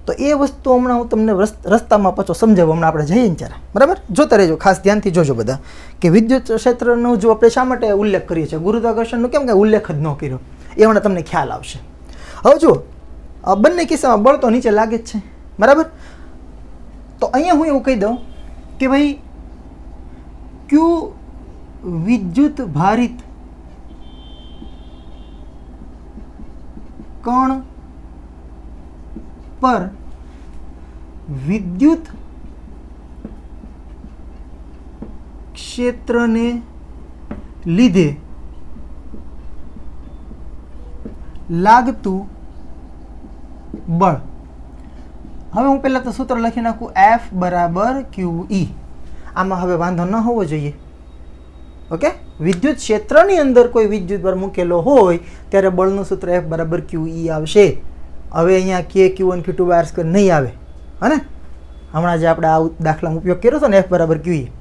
તો એ વસ્તુ હમણાં હું તમને રસ્તામાં પાછો સમજાવું, હમણાં આપણે જઈએ ને ત્યારે, બરાબર. જોતા રહેજો, ખાસ ધ્યાનથી જોજો બધા કે વિદ્યુત ક્ષેત્રનો જો આપણે શા માટે ઉલ્લેખ કરીએ છીએ, ગુરુત્વાકર્ષણનો કેમ કે ઉલ્લેખ જ ન કર્યો, એ હમણાં તમને ખ્યાલ આવશે. હવે જો બંને કિસ્સામાં બળ તો નીચે લાગે જ છે, બરાબર. તો અહીંયા હું એવું કહી દઉં કે ભાઈ ક્યુ વિદ્યુત ભારિત કણ પર વિદ્યુત ક્ષેત્રને લીધે લાગતું બળ. હવે હું પહેલાં તો સૂત્ર લખી નાખું, F બરાબર QE. આમાં હવે વાંધો ન હોવો જોઈએ, ઓકે. વિદ્યુત ક્ષેત્રની અંદર કોઈ વિદ્યુત ભાર મૂકેલો હોય ત્યારે બળનું સૂત્ર F બરાબર QE આવશે. હવે અહીંયા K Q1 Q2 બાર સ્ક્વેર નહીં આવે, હે ને. હમણાં જે આપણે આ દાખલામાં ઉપયોગ કર્યો હતો ને F બરાબર QE,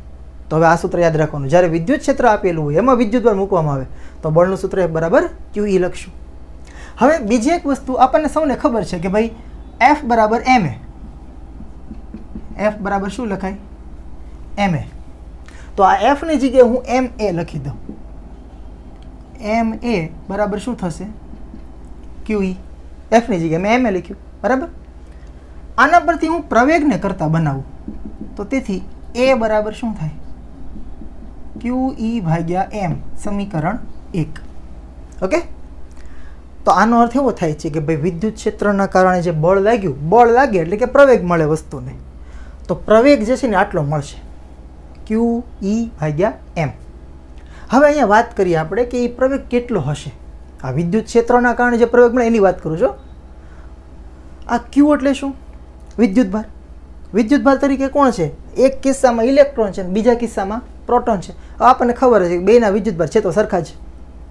તો હવે આ સૂત્ર યાદ રાખવાનું. જ્યારે વિદ્યુત ક્ષેત્ર આપેલું હોય એમાં વિદ્યુત ભાર મૂકવામાં આવે તો બળનું સૂત્ર F બરાબર QE લખશું. હવે બીજી એક વસ્તુ આપણને સૌને ખબર છે કે ભાઈ F બરાબર MA. F બરાબર શું લખાય? MA. તો આ F ની જગ્યાએ હું MA લખી દઉં. MA બરાબર શું થશે? QE. F ની જગ્યાએ મેં MA લખ્યું, બરાબર. આના પરથી હું પ્રવેગને કરતા બનાવું તો તેથી A બરાબર શું થાય? QE ભાગ્યા M, સમીકરણ 1, ઓકે. તો આનો અર્થ એવો થાય છે કે ભાઈ વિદ્યુત ક્ષેત્રના કારણે જે બળ લાગ્યું, બળ લાગે એટલે કે પ્રવેગ મળે વસ્તુને, તો પ્રવેગ જે છે ને આટલો મળશે, QE/m. હવે અહીંયા વાત કરીએ આપણે કે એ પ્રવેગ કેટલો હશે. આ વિદ્યુત ક્ષેત્રના કારણે જે પ્રવેગ મળે એની વાત કરું છું. આ Q એટલે શું? વિદ્યુતભાર. વિદ્યુતભાર તરીકે કોણ છે? એક કિસ્સામાં ઇલેક્ટ્રોન છે અને બીજા કિસ્સામાં પ્રોટોન છે. આપણને ખબર છે કે બેના વિદ્યુતભાર છે તો સરખા જ,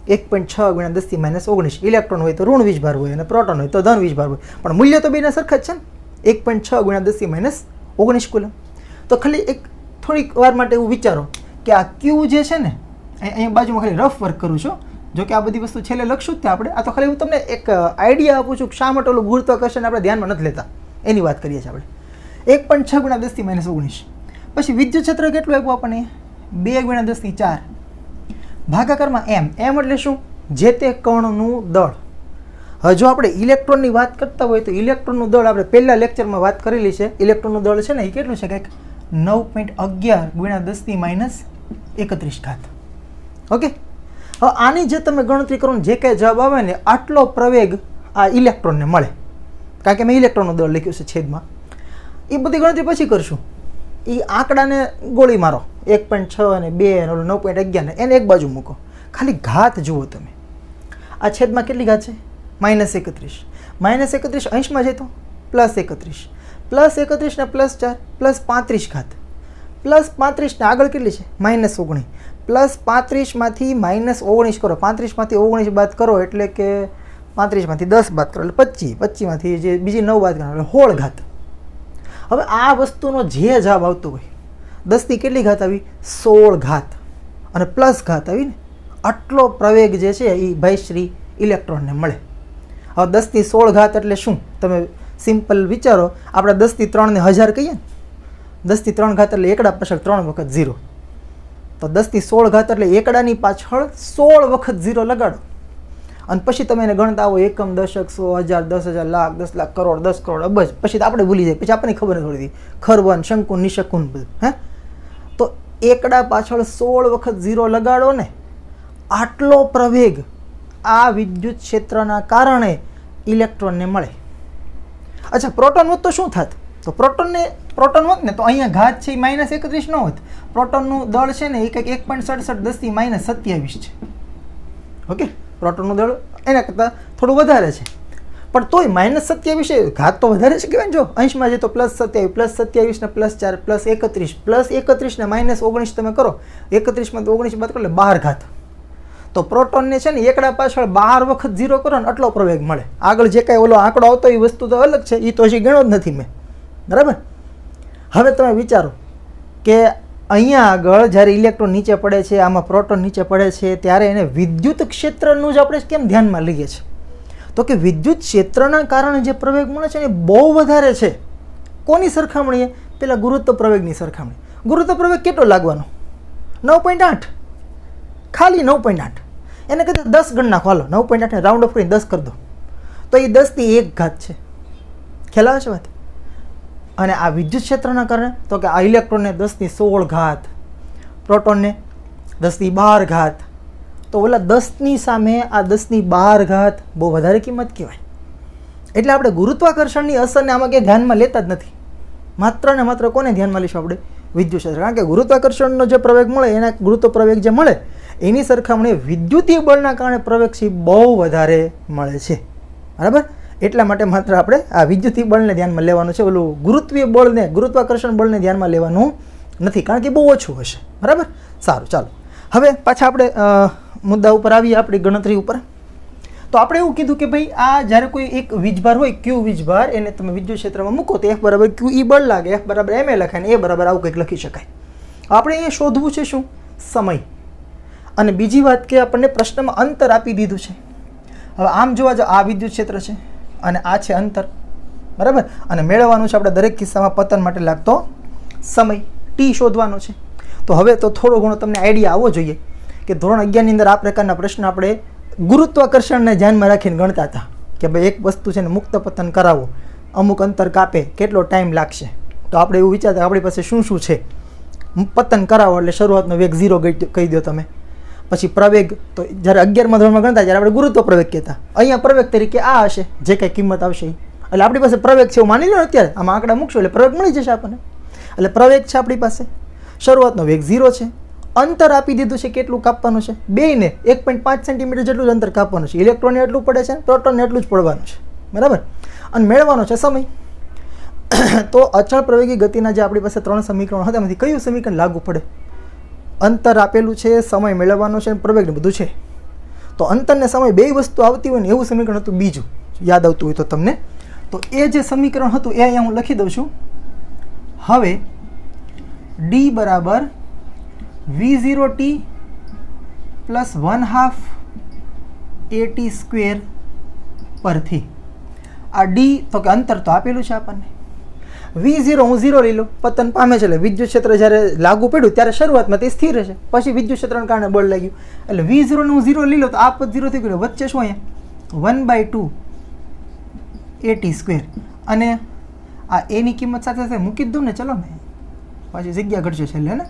1.6 × 10⁻19. ઇલેક્ટ્રોન હોય તો ઋણ વીજભાર હોય અને પ્રોટોન હોય તો ધન વીજભાર હોય, પણ મૂલ્ય તો બેના સરખા જ છે ને, 1.6 × 10⁻19 કુલમ. તો ખાલી એક થોડીક વાર માટે એવું વિચારો કે આ Q જે છે ને, અહીંયા બાજુમાં ખાલી રફ વર્ક કરું છું, જો કે આ બધી વસ્તુ છેલ્લે લખશું જ આપણે. આ તો ખાલી હું તમને એક આઈડિયા આપું છું કે શા માટે ઓલું ગુરુત્વાકર્ષણ આપણે ધ્યાનમાં નથી લેતા, એની વાત કરીએ છીએ આપણે. 1.6 × 10⁻19. પછી વિદ્યુત ક્ષેત્ર કેટલું આપ્યું આપણને? 2 × 10⁴ ભાગાકારમાં m. m એટલે શું? જે તે કણનું દળ. હવે જો આપણે ઇલેક્ટ્રોનની વાત કરતા હોય તો ઇલેક્ટ્રોનનું દળ આપણે પહેલા લેક્ચરમાં વાત કરેલી છે. ઇલેક્ટ્રોનનું દળ છે ને એ કેટલું છે? કંઈક 9.11 × 10⁻31. ઓકે, હવે આની જે તમે ગણતરી કરો ને જે કાંઈ જવાબ આવે ને આટલો પ્રવેગ આ ઇલેક્ટ્રોનને મળે, કારણ કે મેં ઇલેક્ટ્રોનનું દળ લખ્યું છે છેદમાં. એ બધી ગણતરી પછી કરશું. એ આંકડાને ગોળી મારો, 1.6 અને 2 અને 9.11 એને એક બાજુ મૂકો, ખાલી ઘાત જુઓ તમે. આ છેદમાં કેટલી ઘાત છે? -31. -31 અંશમાં જાય તો +31, +31 ને +4 +35 ઘાત, +35 ને આગળ કેટલી છે? -19. +35 માંથી -19 કરો, 35 માંથી 19 બાદ કરો એટલે કે 35 માંથી 10 બાદ કરો એટલે 25, 25 માંથી જે બીજી 9 બાદ કરો એટલે 16 ઘાત. હવે આ વસ્તુનો જે જવાબ આવતો હોય, 10 ની કેટલી ઘાત આવી? 16 ઘાત અને પ્લસ ઘાત આવી ને, આટલો પ્રવેગ જે છે એ ભાઈ શ્રી ઇલેક્ટ્રોનને મળે. હવે 10 ની 16 ઘાત એટલે શું? તમે સિમ્પલ વિચારો, આપણે 10 થી 3 ને 1000 કહીએ ને, 10 થી 3 ઘાત એટલે એકડા પાછળ 3 વખત 0, તો 10 ની 16 ઘાત એટલે એકડાની પાછળ 16 વખત 0 લગાડો અને પછી તમે એને ગણતા આવો, એકમ, દશક, 100, 1000, 10,000, લાખ, 10 લાખ, કરોડ, 10 કરોડ, અબજ. પછી તો આપણે ભૂલી જાય, પછી આપણને ખબર નથી પડતી ખરવન, શંકુન, નિશકુન બધું. હે, તો એકડા પાછળ 16 વખત 0 લગાડો ને, આટલો પ્રવેગ આ વિદ્યુત ક્ષેત્રના કારણે ઇલેક્ટ્રોનને મળે. અચ્છા, પ્રોટોન હોત તો શું થાત? તો પ્રોટોન હોત ને તો અહીંયા ઘાત છે એ -31 ન હોત. પ્રોટોનનું દળ છે ને એ કંઈક 1.67 10 - 27 છે. ઓકે, પ્રોટોનનું દળ એના કરતાં થોડું વધારે છે, પણ તોય -27 ઘાત તો વધારે છે કહેવાય ને. જો અંશમાં છે તો +27, +27 ને +4 +31 ને -19 તમે કરો, 31 માંથી 19 બાદ કરો એટલે 12 ઘાત. તો પ્રોટોનને છે ને એકડા પાછળ 12 વખત 0 કરો ને આટલો પ્રવેગ મળે. આગળ જે કાંઈ ઓલો આંકડો આવતો એ વસ્તુ તો અલગ છે, એ તો હજી ગણ્યો જ નથી મેં, બરાબર. હવે તમે વિચારો કે અહીંયા આગળ જ્યારે ઇલેક્ટ્રોન નીચે પડે છે, આમાં પ્રોટોન નીચે પડે છે, ત્યારે એને વિદ્યુત ક્ષેત્રનું જ આપણે કેમ ધ્યાનમાં લઈએ છીએ? તો કે વિદ્યુત ક્ષેત્રના કારણે જે પ્રવેગ મળે છે એ બહુ વધારે છે. કોની સરખામણીએ? પેલા ગુરુત્વ પ્રવેગની સરખામણી. ગુરુત્વ પ્રવેગ કેટલો લાગવાનો? 9.8, ખાલી 9.8. એને કદાચ 10 ગણ નાખો, હાલો 9.8 ને રાઉન્ડ ઓફ કરીને 10 કરી દો, તો એ 10 ની 1 ઘાત છે. ખ્યાલ આવે છે વાત? અને આ વિદ્યુત ક્ષેત્રના કારણે તો કે આ ઇલેક્ટ્રોનને 10 ની 16 ઘાત, પ્રોટોનને 10 ની 12 ઘાત, તો ઓલા 10 ની સામે આ 10 ની 12 ઘાત બહુ વધારે કિંમત કહેવાય. એટલે આપણે ગુરુત્વાકર્ષણની અસરને આમાં ક્યાંય ધ્યાનમાં લેતા જ નથી. માત્ર ને માત્ર કોને ધ્યાનમાં લઈશું આપણે? વિદ્યુત ક્ષેત્ર. કારણ કે ગુરુત્વાકર્ષણનો જે પ્રવેગ મળે, એના ગુરુત્વ પ્રવેગ જે મળે એની સરખામણીએ વિદ્યુતીય બળના કારણે પ્રવેગ છે બહુ વધારે મળે છે, બરાબર. એટલા માટે માત્ર આપણે આ વિદ્યુતીય બળને ધ્યાનમાં લેવાનું છે, ઓલું ગુરુત્વીય બળને, ગુરુત્વાકર્ષણ બળને ધ્યાનમાં લેવાનું નથી, કારણ કે બહુ ઓછું હશે, બરાબર. સારું, ચાલો હવે પાછા આપણે મુદ્દા ઉપર આવીએ, આપણી ગણતરી ઉપર. તો આપણે એવું કીધું કે ભાઈ આ જ્યારે કોઈ એક વીજભાર હોય, Q વીજભાર, એને તમે વિદ્યુત ક્ષેત્રમાં મૂકો તો F બરાબર QE બળ લાગે, F બરાબર ma લખાય ને A બરાબર આવું કંઈક લખી શકાય. આપણે અહીંયા શોધવું છે શું? સમય. અને બીજી વાત કે આપણને પ્રશ્નમાં અંતર આપી દીધું છે. હવે આમ જોવા જાવ, આ વિદ્યુત ક્ષેત્ર છે અને આ છે અંતર, બરાબર. અને મેળવવાનું છે આપણે દરેક કિસ્સામાં પતન માટે લાગતો સમય T શોધવાનો છે. તો હવે તો થોડો ઘણો તમને આઈડિયા આવવો જોઈએ કે ધોરણ 11 ની અંદર આ પ્રકારના પ્રશ્ન આપણે ગુરુત્વાકર્ષણને ધ્યાનમાં રાખીને ગણતા હતા કે ભાઈ એક વસ્તુ છે ને મુક્ત પતન કરાવો, અમુક અંતર કાપે, કેટલો ટાઈમ લાગશે. તો આપણે એવું વિચારતા આપણી પાસે શું શું છે, પતન કરાવો એટલે શરૂઆતનો વેગ 0 કહી દો તમે, પછી પ્રવેગ તો જ્યારે 11મા ધોરણમાં ગણતા ત્યારે આપણે ગુરુત્વ પ્રવેગ કહેતા. અહીંયા પ્રવેગ તરીકે આ હશે જે કંઈ કિંમત આવશે એ. એટલે આપણી પાસે પ્રવેગ છે એવું માની લો અત્યારે આમાં આંકડા મૂકશો એટલે પ્રવેગ મળી જશે આપણને. એટલે પ્રવેગ છે આપણી પાસે, શરૂઆતનો વેગ 0 છે, અંતર આપી દીધું છે કેટલું કાપવાનું છે, બેયને 1.5 સેન્ટીમીટર જેટલું જ અંતર કાપવાનું છે. ઇલેક્ટ્રોનને એટલું પડે છે, પ્રોટોનને એટલું જ પડવાનું છે, બરાબર. અને મેળવવાનો છે સમય. તો અચળ પ્રવેગી ગતિના જે આપણી પાસે 3 સમીકરણો હતા એમાંથી કયું સમીકરણ લાગુ પડે? અંતર આપેલું છે, સમય મેળવવાનો છે, પ્રવેગને બધું છે. તો અંતર ને સમય બે વસ્તુ આવતી હોય ને એવું સમીકરણ હતું બીજું, યાદ આવતું હોય તો તમને. તો એ જે સમીકરણ હતું એ અહીંયા હું લખી દઉં છું. હવે d બરાબર v0t પ્લસ 1/2 at² પરથી આ d તો કે અંતર તો આપેલું છે આપણને. v0 હું 0 લઈ લઉં, પતન પામે છે એટલે વિદ્યુત ક્ષેત્ર જ્યારે લાગુ પડ્યું ત્યારે શરૂઆતમાં તે સ્થિર રહેશે, પછી વિદ્યુત ક્ષેત્રને કારણે બળ લાગ્યું એટલે v0 ને હું 0 લઈ લઉં તો આ પદ 0 થઈ ગયું. વચ્ચે શું અહીંયા 1/2 at². અને આ એની કિંમત સાથે સાથે મૂકી જ દઉં ને, ચલો ને પાછી જગ્યા ઘટશે છેલ્લે ને.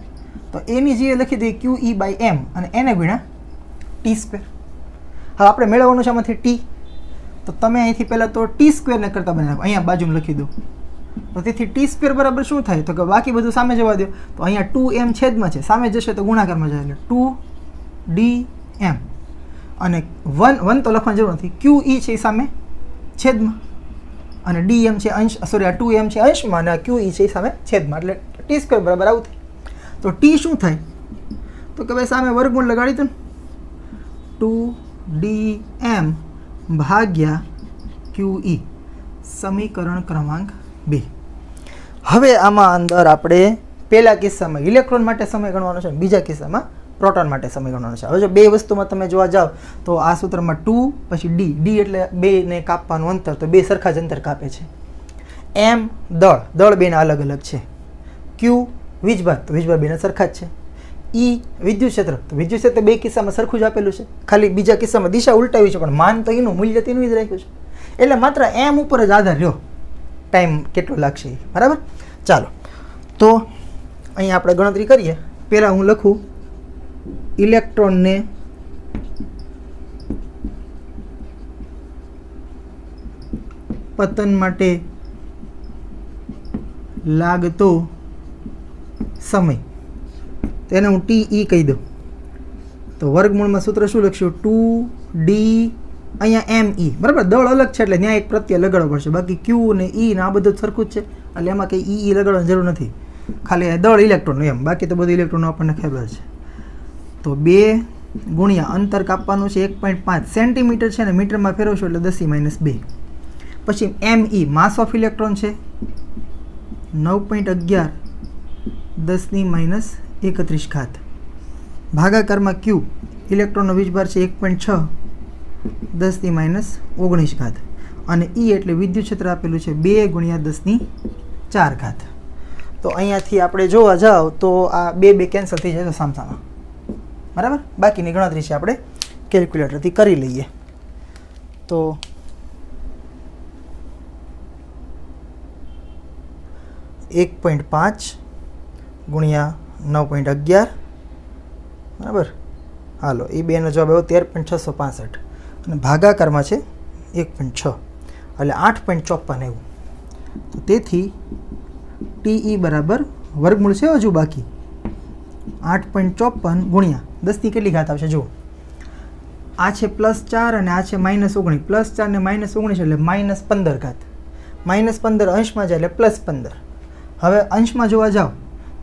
તો એની જે લખી દઈએ QE/m અને એને ગુણ્યા t². હવે આપણે મેળવવાનું છે આમાંથી t. તો તમે અહીંથી પહેલાં તો t² ને કરતાં બનાવો, અહીંયા બાજુમાં લખી દો. તો તેથી t² બરાબર શું થાય? તો કે બાકી બધું સામે જવા દો. તો અહીંયા 2m છેદમાં છે, સામે જશે તો ગુણાકારમાં જાય એટલે 2dm. અને 1 તો લખવાની જરૂર નથી, QE છે એ સામે છેદમાં અને dm છે અંશ, સોરી આ 2m છે અંશમાં અને આ QE છે એ સામે છેદમાં, એટલે t² બરાબર આવું થાય. તો t શું થાય? તો કે ભાઈ સામે વર્ગમૂળ લગાડી દો ને, 2dm ભાગ્યા QE, સમીકરણ ક્રમાંક 2. હવે આમાં અંદર આપણે પહેલા કિસ્સામાં ઇલેક્ટ્રોન માટે સમય ગણવાનો છે, બીજા કિસ્સામાં પ્રોટોન માટે સમય ગણવાનો છે. હવે જો બે વસ્તુમાં તમે જોવા જાઓ તો આ સૂત્રમાં 2 પછી d એટલે બેને કાપવાનું અંતર, તો બે સરખા જ અંતર કાપે છે. m દળ બેના અલગ અલગ છે. q વીજભાર, તો વીજભાર બેના સરખા જ છે. e વિદ્યુત ક્ષેત્ર, તો વિદ્યુત ક્ષેત્ર બે કિસ્સામાં સરખું જ આપેલું છે, ખાલી બીજા કિસ્સામાં દિશા ઉલટાવી છે પણ માન તો એનું, મૂલ્ય તો એનું જ રાખ્યું છે. એટલે માત્ર m ઉપર જ આધાર રહ્યો ટાઈમ કેટલો લાગશે, બરાબર. ચાલો તો અહીંયા આપણે ગણતરી કરીએ. પહેલાં હું લખું ઇલેક્ટ્રોનને પતન માટે લાગતો સમય, તેને હું TE કહી દઉં. તો વર્ગમૂળમાં સૂત્ર શું લખશું? 2D અહીંયા ME, બરાબર. દળ અલગ છે એટલે ત્યાં એક પ્રત્યય લગાડવો પડશે, બાકી Q ને E ને આ બધું સરખું જ છે એટલે એમાં કંઈ EE લગાડવાની જરૂર નથી, ખાલી દળ ઇલેક્ટ્રોન એમ, બાકી તો બધું ઇલેક્ટ્રોન આપણને ખબર છે. તો 2 ગુણ્યા અંતર કાપવાનું છે 1.5 સેન્ટીમીટર છે ને મીટરમાં ફેરવશો એટલે 10-2. પછી ME માસ ઓફ ઇલેક્ટ્રોન છે 9.11 10-31 ભાગાકારમાં Q ઇલેક્ટ્રોનનો વીજભાર છે 1.6 10-19 અને E એટલે વિદ્યુત ક્ષેત્ર આપેલું છે 2 ગુણ્યા 10-4. તો અહીંયાથી આપણે જોવા જાઓ તો આ 2 કેન્સલ થઈ જાય તો સામસામા, બરાબર. બાકીની ગણતરી છે આપણે કેલ્ક્યુલેટરથી કરી લઈએ. તો 1.5 ગુણ્યા 9.11, બરાબર. હાલો એ બેનો જવાબ આવ્યો 13.665 અને ભાગાકારમાં છે 1.6 એટલે 8.54 એવું. તો તેથી TE બરાબર વર્ગમૂળ છે હજુ બાકી 8.54 ગુણ્યા 10 કેટલી ઘાત આવશે જુઓ. આ છે +4 અને આ છે -19, +4 ને -19 એટલે -15. -15 અંશમાં જાય એટલે +15. હવે અંશમાં જોવા જાઓ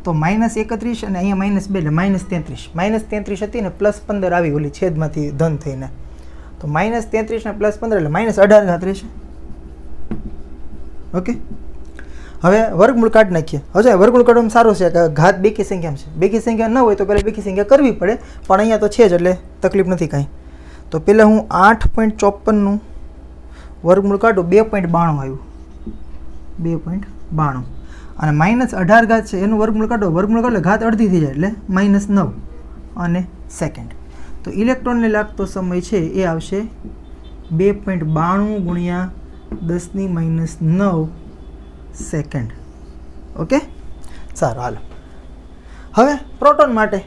તો -31 અને અહીંયા -2 એટલે -33 હતી ને +15 આવી ઓલી છેદમાંથી ધન થઈને, તો -33 ને +15 એટલે -18 રહેશે. ઓકે. હવે વર્ગમૂળ કાઢી નાખીએ. હવે વર્ગમૂળ કાઢવામાં સારું છે કે ઘાત બેકી સંખ્યામાં છે, બેકી સંખ્યા ન હોય તો પહેલાં બેકી સંખ્યા કરવી પડે, પણ અહીંયા તો છે જ એટલે તકલીફ નથી કાંઈ. તો પહેલાં હું 8.54નું વર્ગમૂળ કાઢું, 2.92 આવ્યું, 2.92 અને -18 છે એનું વર્ગમૂળ કાઢો, વર્ગમૂળ કાઢો ઘાત અડધી થઈ જાય એટલે -9 અને સેકન્ડ. તો ઇલેક્ટ્રોનને લાગતો સમય છે એ આવશે 2.92 ગુણ્યા 10-9 સેકન્ડ. ઓકે, સારું. હાલો હવે પ્રોટોન માટે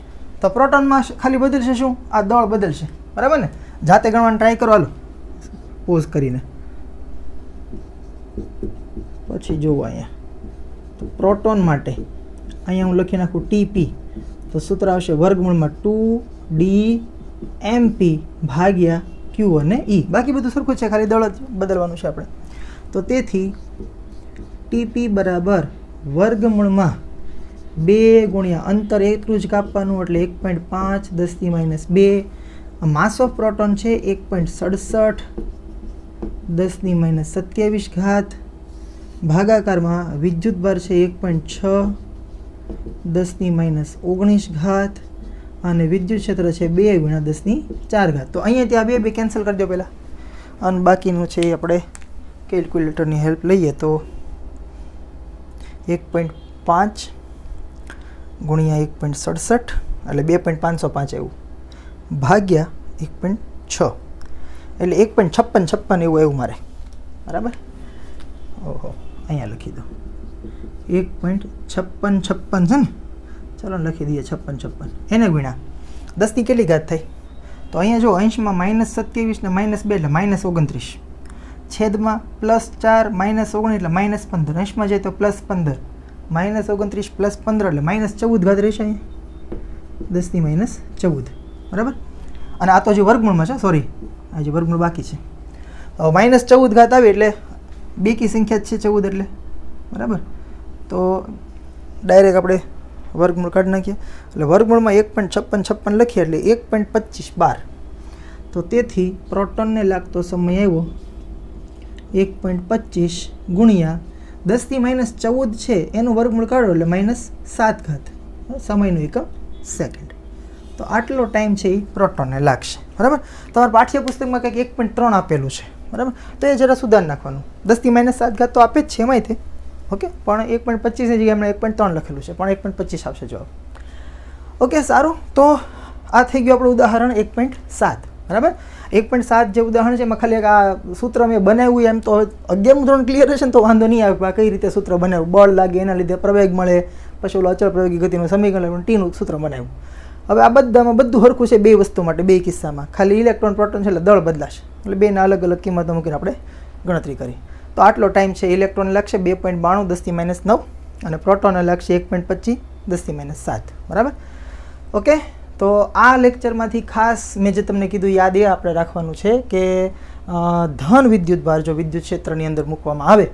તો પ્રોટોનમાં ખાલી બદલશે શું? આ દળ બદલશે, બરાબર ને? જાતે ગણવાનું ટ્રાય કરો, હાલો પોઝ કરીને પછી જોવો અહીંયા. તો પ્રોટોન માટે અહીંયા હું લખી નાખું TP, તો સૂત્ર આવશે વર્ગમૂળમાં 2DMP ભાગ્યા Q અને E. બાકી બધું સરખું છે, ખાલી દળ જ બદલવાનું છે આપણે. તો તેથી TP બરાબર વર્ગમૂળમાં 2 ગુણ્યા અંતર એટલું જ કાપવાનું એટલે 1.5 10⁻². માસ ઓફ પ્રોટોન છે 1.67 10⁻27 ભાગાકારમાં વિદ્યુતભાર છે 1.6 10⁻19 અને વિદ્યુત ક્ષેત્ર છે 2 × 10⁴. તો અહીંયા ત્યાં બે કેન્સલ કરી દો પહેલાં, અને બાકીનું છે એ આપણે કેલ્ક્યુલેટરની હેલ્પ લઈએ. તો 1.5 ગુણ્યા 1.67 એટલે 2.505 એવું ભાગ્યા 1.6 એટલે 1.5656 એવું એવું મારે, બરાબર? ઓહો, અહીંયા લખી દો 1.5656 છે ને, ચાલો લખી દઈએ 5656. એને ગુણ્યા 10ની કેટલી ઘાત થઈ? તો અહીંયા જો અંશમાં -27 ને -2 એટલે -29, છેદમાં +4 -19 એટલે -15, અંશમાં જાય તો +15, -29 + 15 એટલે -14 ઘાત રહેશે અહીંયા 10⁻14, બરાબર? અને આ તો જે વર્ગમૂળમાં છે, સોરી આ જે વર્ગમૂળ બાકી છે, -14 ઘાત આવી એટલે બેકી સંખ્યા જ છે 14 એટલે, બરાબર? તો ડાયરેક્ટ આપણે વર્ગમૂળ કાઢી નાખીએ એટલે વર્ગમૂળમાં 1.5656 લખીએ એટલે 1.2512. તો તેથી પ્રોટોનને લાગતો સમય આવ્યો 1.25 ગુણ્યા 10⁻14 છે એનું વર્ગમૂળ કાઢો એટલે -7 સમયનું એકમ સેકન્ડ. તો આટલો ટાઈમ છે એ પ્રોટોનને લાગશે, બરાબર? તમારા પાઠ્યપુસ્તકમાં કંઈક 1.3 આપેલું છે, બરાબર? તો એ જરા સુધાર નાખવાનું. 10⁻7 તો આપે જ છે એમાંયથી, ઓકે, પણ 1.25ની જગ્યાએ એમણે 1.3 લખેલું છે, પણ 1.25 આવશે જવાબ. ઓકે, સારું. તો આ થઈ ગયું આપણું ઉદાહરણ 1.7, બરાબર? 1.7 જે ઉદાહરણ છે એમાં ખાલી આ સૂત્ર મેં બનાવ્યું, એમ તો 11મું ધોરણ ક્લિયર હશે ને તો વાંધો નહીં આવે કઈ રીતે સૂત્ર બનાવ્યું. બળ લાગે એના લીધે પ્રવેગ મળે, પછી ઓલું અચળ પ્રવેગી ગતિનું સમીકરણ ટીનું સૂત્ર બનાવ્યું. હવે આ બધામાં બધું સરખું છે બે વસ્તુ માટે, બે કિસ્સામાં ખાલી ઇલેક્ટ્રોન પ્રોટોન છે એટલે દળ બદલાશે, એટલે બેના અલગ અલગ કિંમતો મૂકીને આપણે ગણતરી કરી. તો આટલો ટાઈમ છે ઇલેક્ટ્રોન લાગશે 2.92 10⁻9 અને પ્રોટોનને લાગશે 1.25 10⁻7, બરાબર? ઓકે, તો આ લેક્ચરમાંથી ખાસ મેં જે તમને કીધું યાદ એ આપણે રાખવાનું છે કે ધન વિદ્યુતભાર જો વિદ્યુત ક્ષેત્રની અંદર મૂકવામાં આવે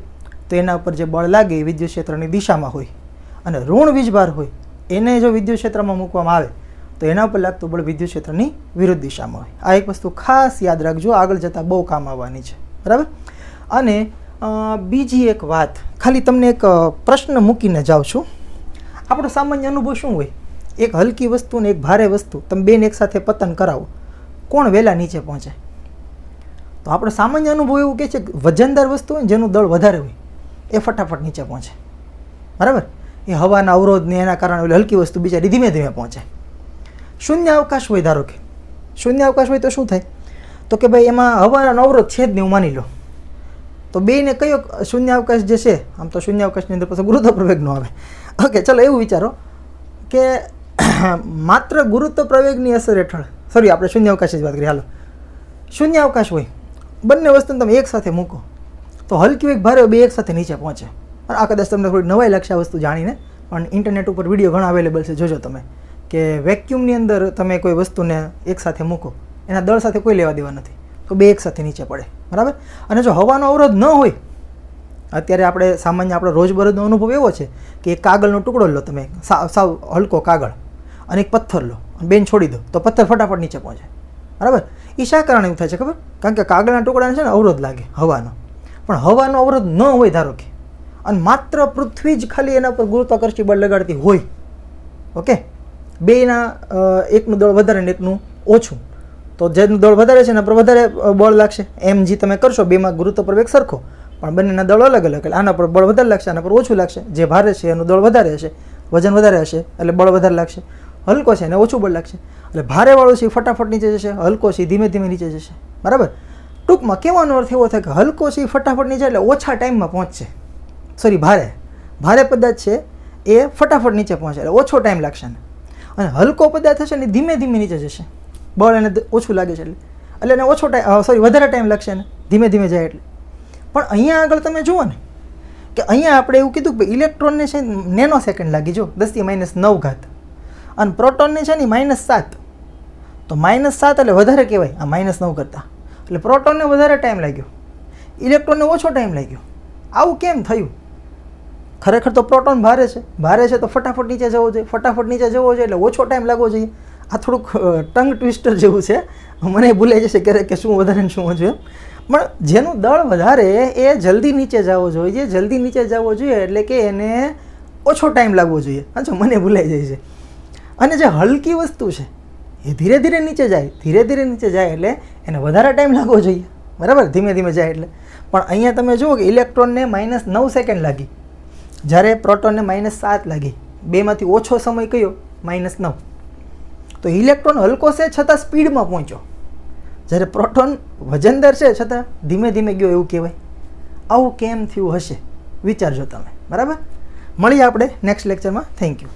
તો એના ઉપર જે બળ લાગે એ વિદ્યુત ક્ષેત્રની દિશામાં હોય, અને ઋણ વીજભાર હોય એને જો વિદ્યુત ક્ષેત્રમાં મૂકવામાં આવે તો એના ઉપર લાગતું બળ વિદ્યુત ક્ષેત્રની વિરુદ્ધ દિશામાં હોય. આ એક વસ્તુ ખાસ યાદ રાખજો, આગળ જતાં બહુ કામ આવવાની છે, બરાબર? અને બીજી એક વાત, ખાલી તમને એક પ્રશ્ન મૂકીને જાઉં છું. આપણો સામાન્ય અનુભવ શું હોય? એક હલકી વસ્તુ ને એક ભારે વસ્તુ તમે બેને એક સાથે પતન કરાવો, કોણ વહેલા નીચે પહોંચે? તો આપણો સામાન્ય અનુભવ એવું કહે છે કે વજનદાર વસ્તુ હોય જેનું દળ વધારે હોય એ ફટાફટ નીચે પહોંચે, બરાબર? એ હવાના અવરોધને એના કારણે હલકી વસ્તુ બિચારી ધીમે ધીમે પહોંચે. શૂન્ય અવકાશ હોય, ધારો કે શૂન્ય અવકાશ હોય તો શું થાય? તો કે ભાઈ એમાં હવાનો અવરોધ છે જ નહીં, હું માની લો. તો બેને કયો શૂન્ય અવકાશ જે છે, આમ તો શૂન્ય અવકાશની અંદર પછી ગુરુત્વ પ્રવેગનો આવે. ઓકે, ચલો એવું વિચારો કે માત્ર ગુરુત્વ પ્રવેગની અસર હેઠળ, સોરી આપણે શૂન્ય અવકાશની જ વાત કરીએ, હાલો. શૂન્ય અવકાશ હોય, બંને વસ્તુને તમે એક સાથે મૂકો તો હલકી હોય ભારે બે એક સાથે નીચે પહોંચે. આ કદાચ તમને થોડી નવાઈ લાગશે આ વસ્તુ જાણીને, પણ ઇન્ટરનેટ ઉપર વિડીયો ઘણા અવેલેબલ છે, જોજો તમે કે વેક્યુમની અંદર તમે કોઈ વસ્તુને એક સાથે મૂકો એના દળ સાથે કોઈ લેવા દેવા નથી તો બે એક સાથે નીચે પડે, બરાબર? અને જો હવાનો અવરોધ ન હોય, અત્યારે આપણે સામાન્ય આપણો રોજબરોજનો અનુભવ એવો છે કે એક કાગળનો ટુકડો લો તમે, સાવ હલકો કાગળ, અને એક પથ્થર લો અને બેન છોડી દો તો પથ્થર ફટાફટ નીચે પહોંચે, બરાબર? એ શા કારણે એવું થાય છે ખબર? કારણ કે કાગળના ટુકડાને છે ને અવરોધ લાગે હવાનો, પણ હવાનો અવરોધ ન હોય ધારો કે, અને માત્ર પૃથ્વી જ ખાલી એના પર ગુરુત્વાકર્ષી બળ લગાડતી હોય, ઓકે, બેના એકનું દળ વધારે ને એકનું ઓછું, તો જેનું દળ વધારે છે એના પર વધારે બળ લાગશે. એમ જે તમે કરશો બેમાં ગુરુત્વ પ્રવેગ સરખો પણ બંનેના દળ અલગ અલગ, એટલે આના પર બળ વધારે લાગશે, આના પર ઓછું લાગશે. જે ભારે છે એનું દળ વધારે હશે, વજન વધારે હશે એટલે બળ વધારે લાગશે. હલકો છે એને ઓછું બળ લાગશે, એટલે ભારેવાળું છે ફટાફટ નીચે જશે, હલકો છે ધીમે ધીમે નીચે જશે, બરાબર? ટૂંકમાં કહેવાનો અર્થ એવો થાય કે હલકો છે ફટાફટ નીચે એટલે ઓછા ટાઈમમાં પહોંચશે, સોરી ભારે પદાર્થ છે એ ફટાફટ નીચે પહોંચે એટલે ઓછો ટાઈમ લાગશે ને. અને હલકો પદાર્થ હશે ને ધીમે ધીમે નીચે જશે, બળ એને ઓછું લાગે છે એટલે એને ઓછો ટાઈમ વધારે ટાઈમ લાગશે ને ધીમે ધીમે જાય એટલે. પણ અહીંયા આગળ તમે જુઓ ને કે અહીંયા આપણે એવું કીધું કે ઇલેક્ટ્રોનને છે નેનો સેકન્ડ લાગી, જો 10⁻⁹ અને પ્રોટોનને છે ને -7, તો -7 એટલે વધારે કહેવાય આ -9 કરતાં, એટલે પ્રોટોનને વધારે ટાઈમ લાગ્યો, ઇલેક્ટ્રોનને ઓછો ટાઈમ લાગ્યો. આવું કેમ થયું? ખરેખર તો પ્રોટોન ભારે છે તો ફટાફટ નીચે જવો જોઈએ, ફટાફટ નીચે જવો જોઈએ એટલે ઓછો ટાઈમ લાગવો જોઈએ. આ થોડુંક ટંગ ટ્વિસ્ટર જેવું છે, મને ભૂલાઈ જશે ક્યારેક કે શું વધારે ને શું ઓછું એમ. પણ જેનું દળ વધારે એ જલ્દી નીચે જવો જોઈએ, જલ્દી નીચે જવો જોઈએ એટલે કે એને ઓછો ટાઈમ લાગવો જોઈએ. અચ્છા, મને ભૂલાઈ જાય છે. અને જે હલકી વસ્તુ છે એ ધીરે ધીરે નીચે જાય એટલે એને વધારે ટાઈમ લાગવો જોઈએ, બરાબર, ધીમે ધીમે જાય એટલે. પણ અહીંયા તમે જુઓ કે ઇલેક્ટ્રોનને -9 સેકન્ડ લાગી, જ્યારે પ્રોટોનને -7 લાગી. બેમાંથી ઓછો સમય કયો? -9. તો ઇલેક્ટ્રોન હલકો છે છતાં સ્પીડમાં પહોંચ્યો, જ્યારે પ્રોટોન વજનદાર છે છતાં ધીમે ધીમે ગયો એવું કહેવાય. આવું કેમ થયું હશે વિચારજો તમે, બરાબર. મળીએ આપણે નેક્સ્ટ લેક્ચરમાં. Thank you.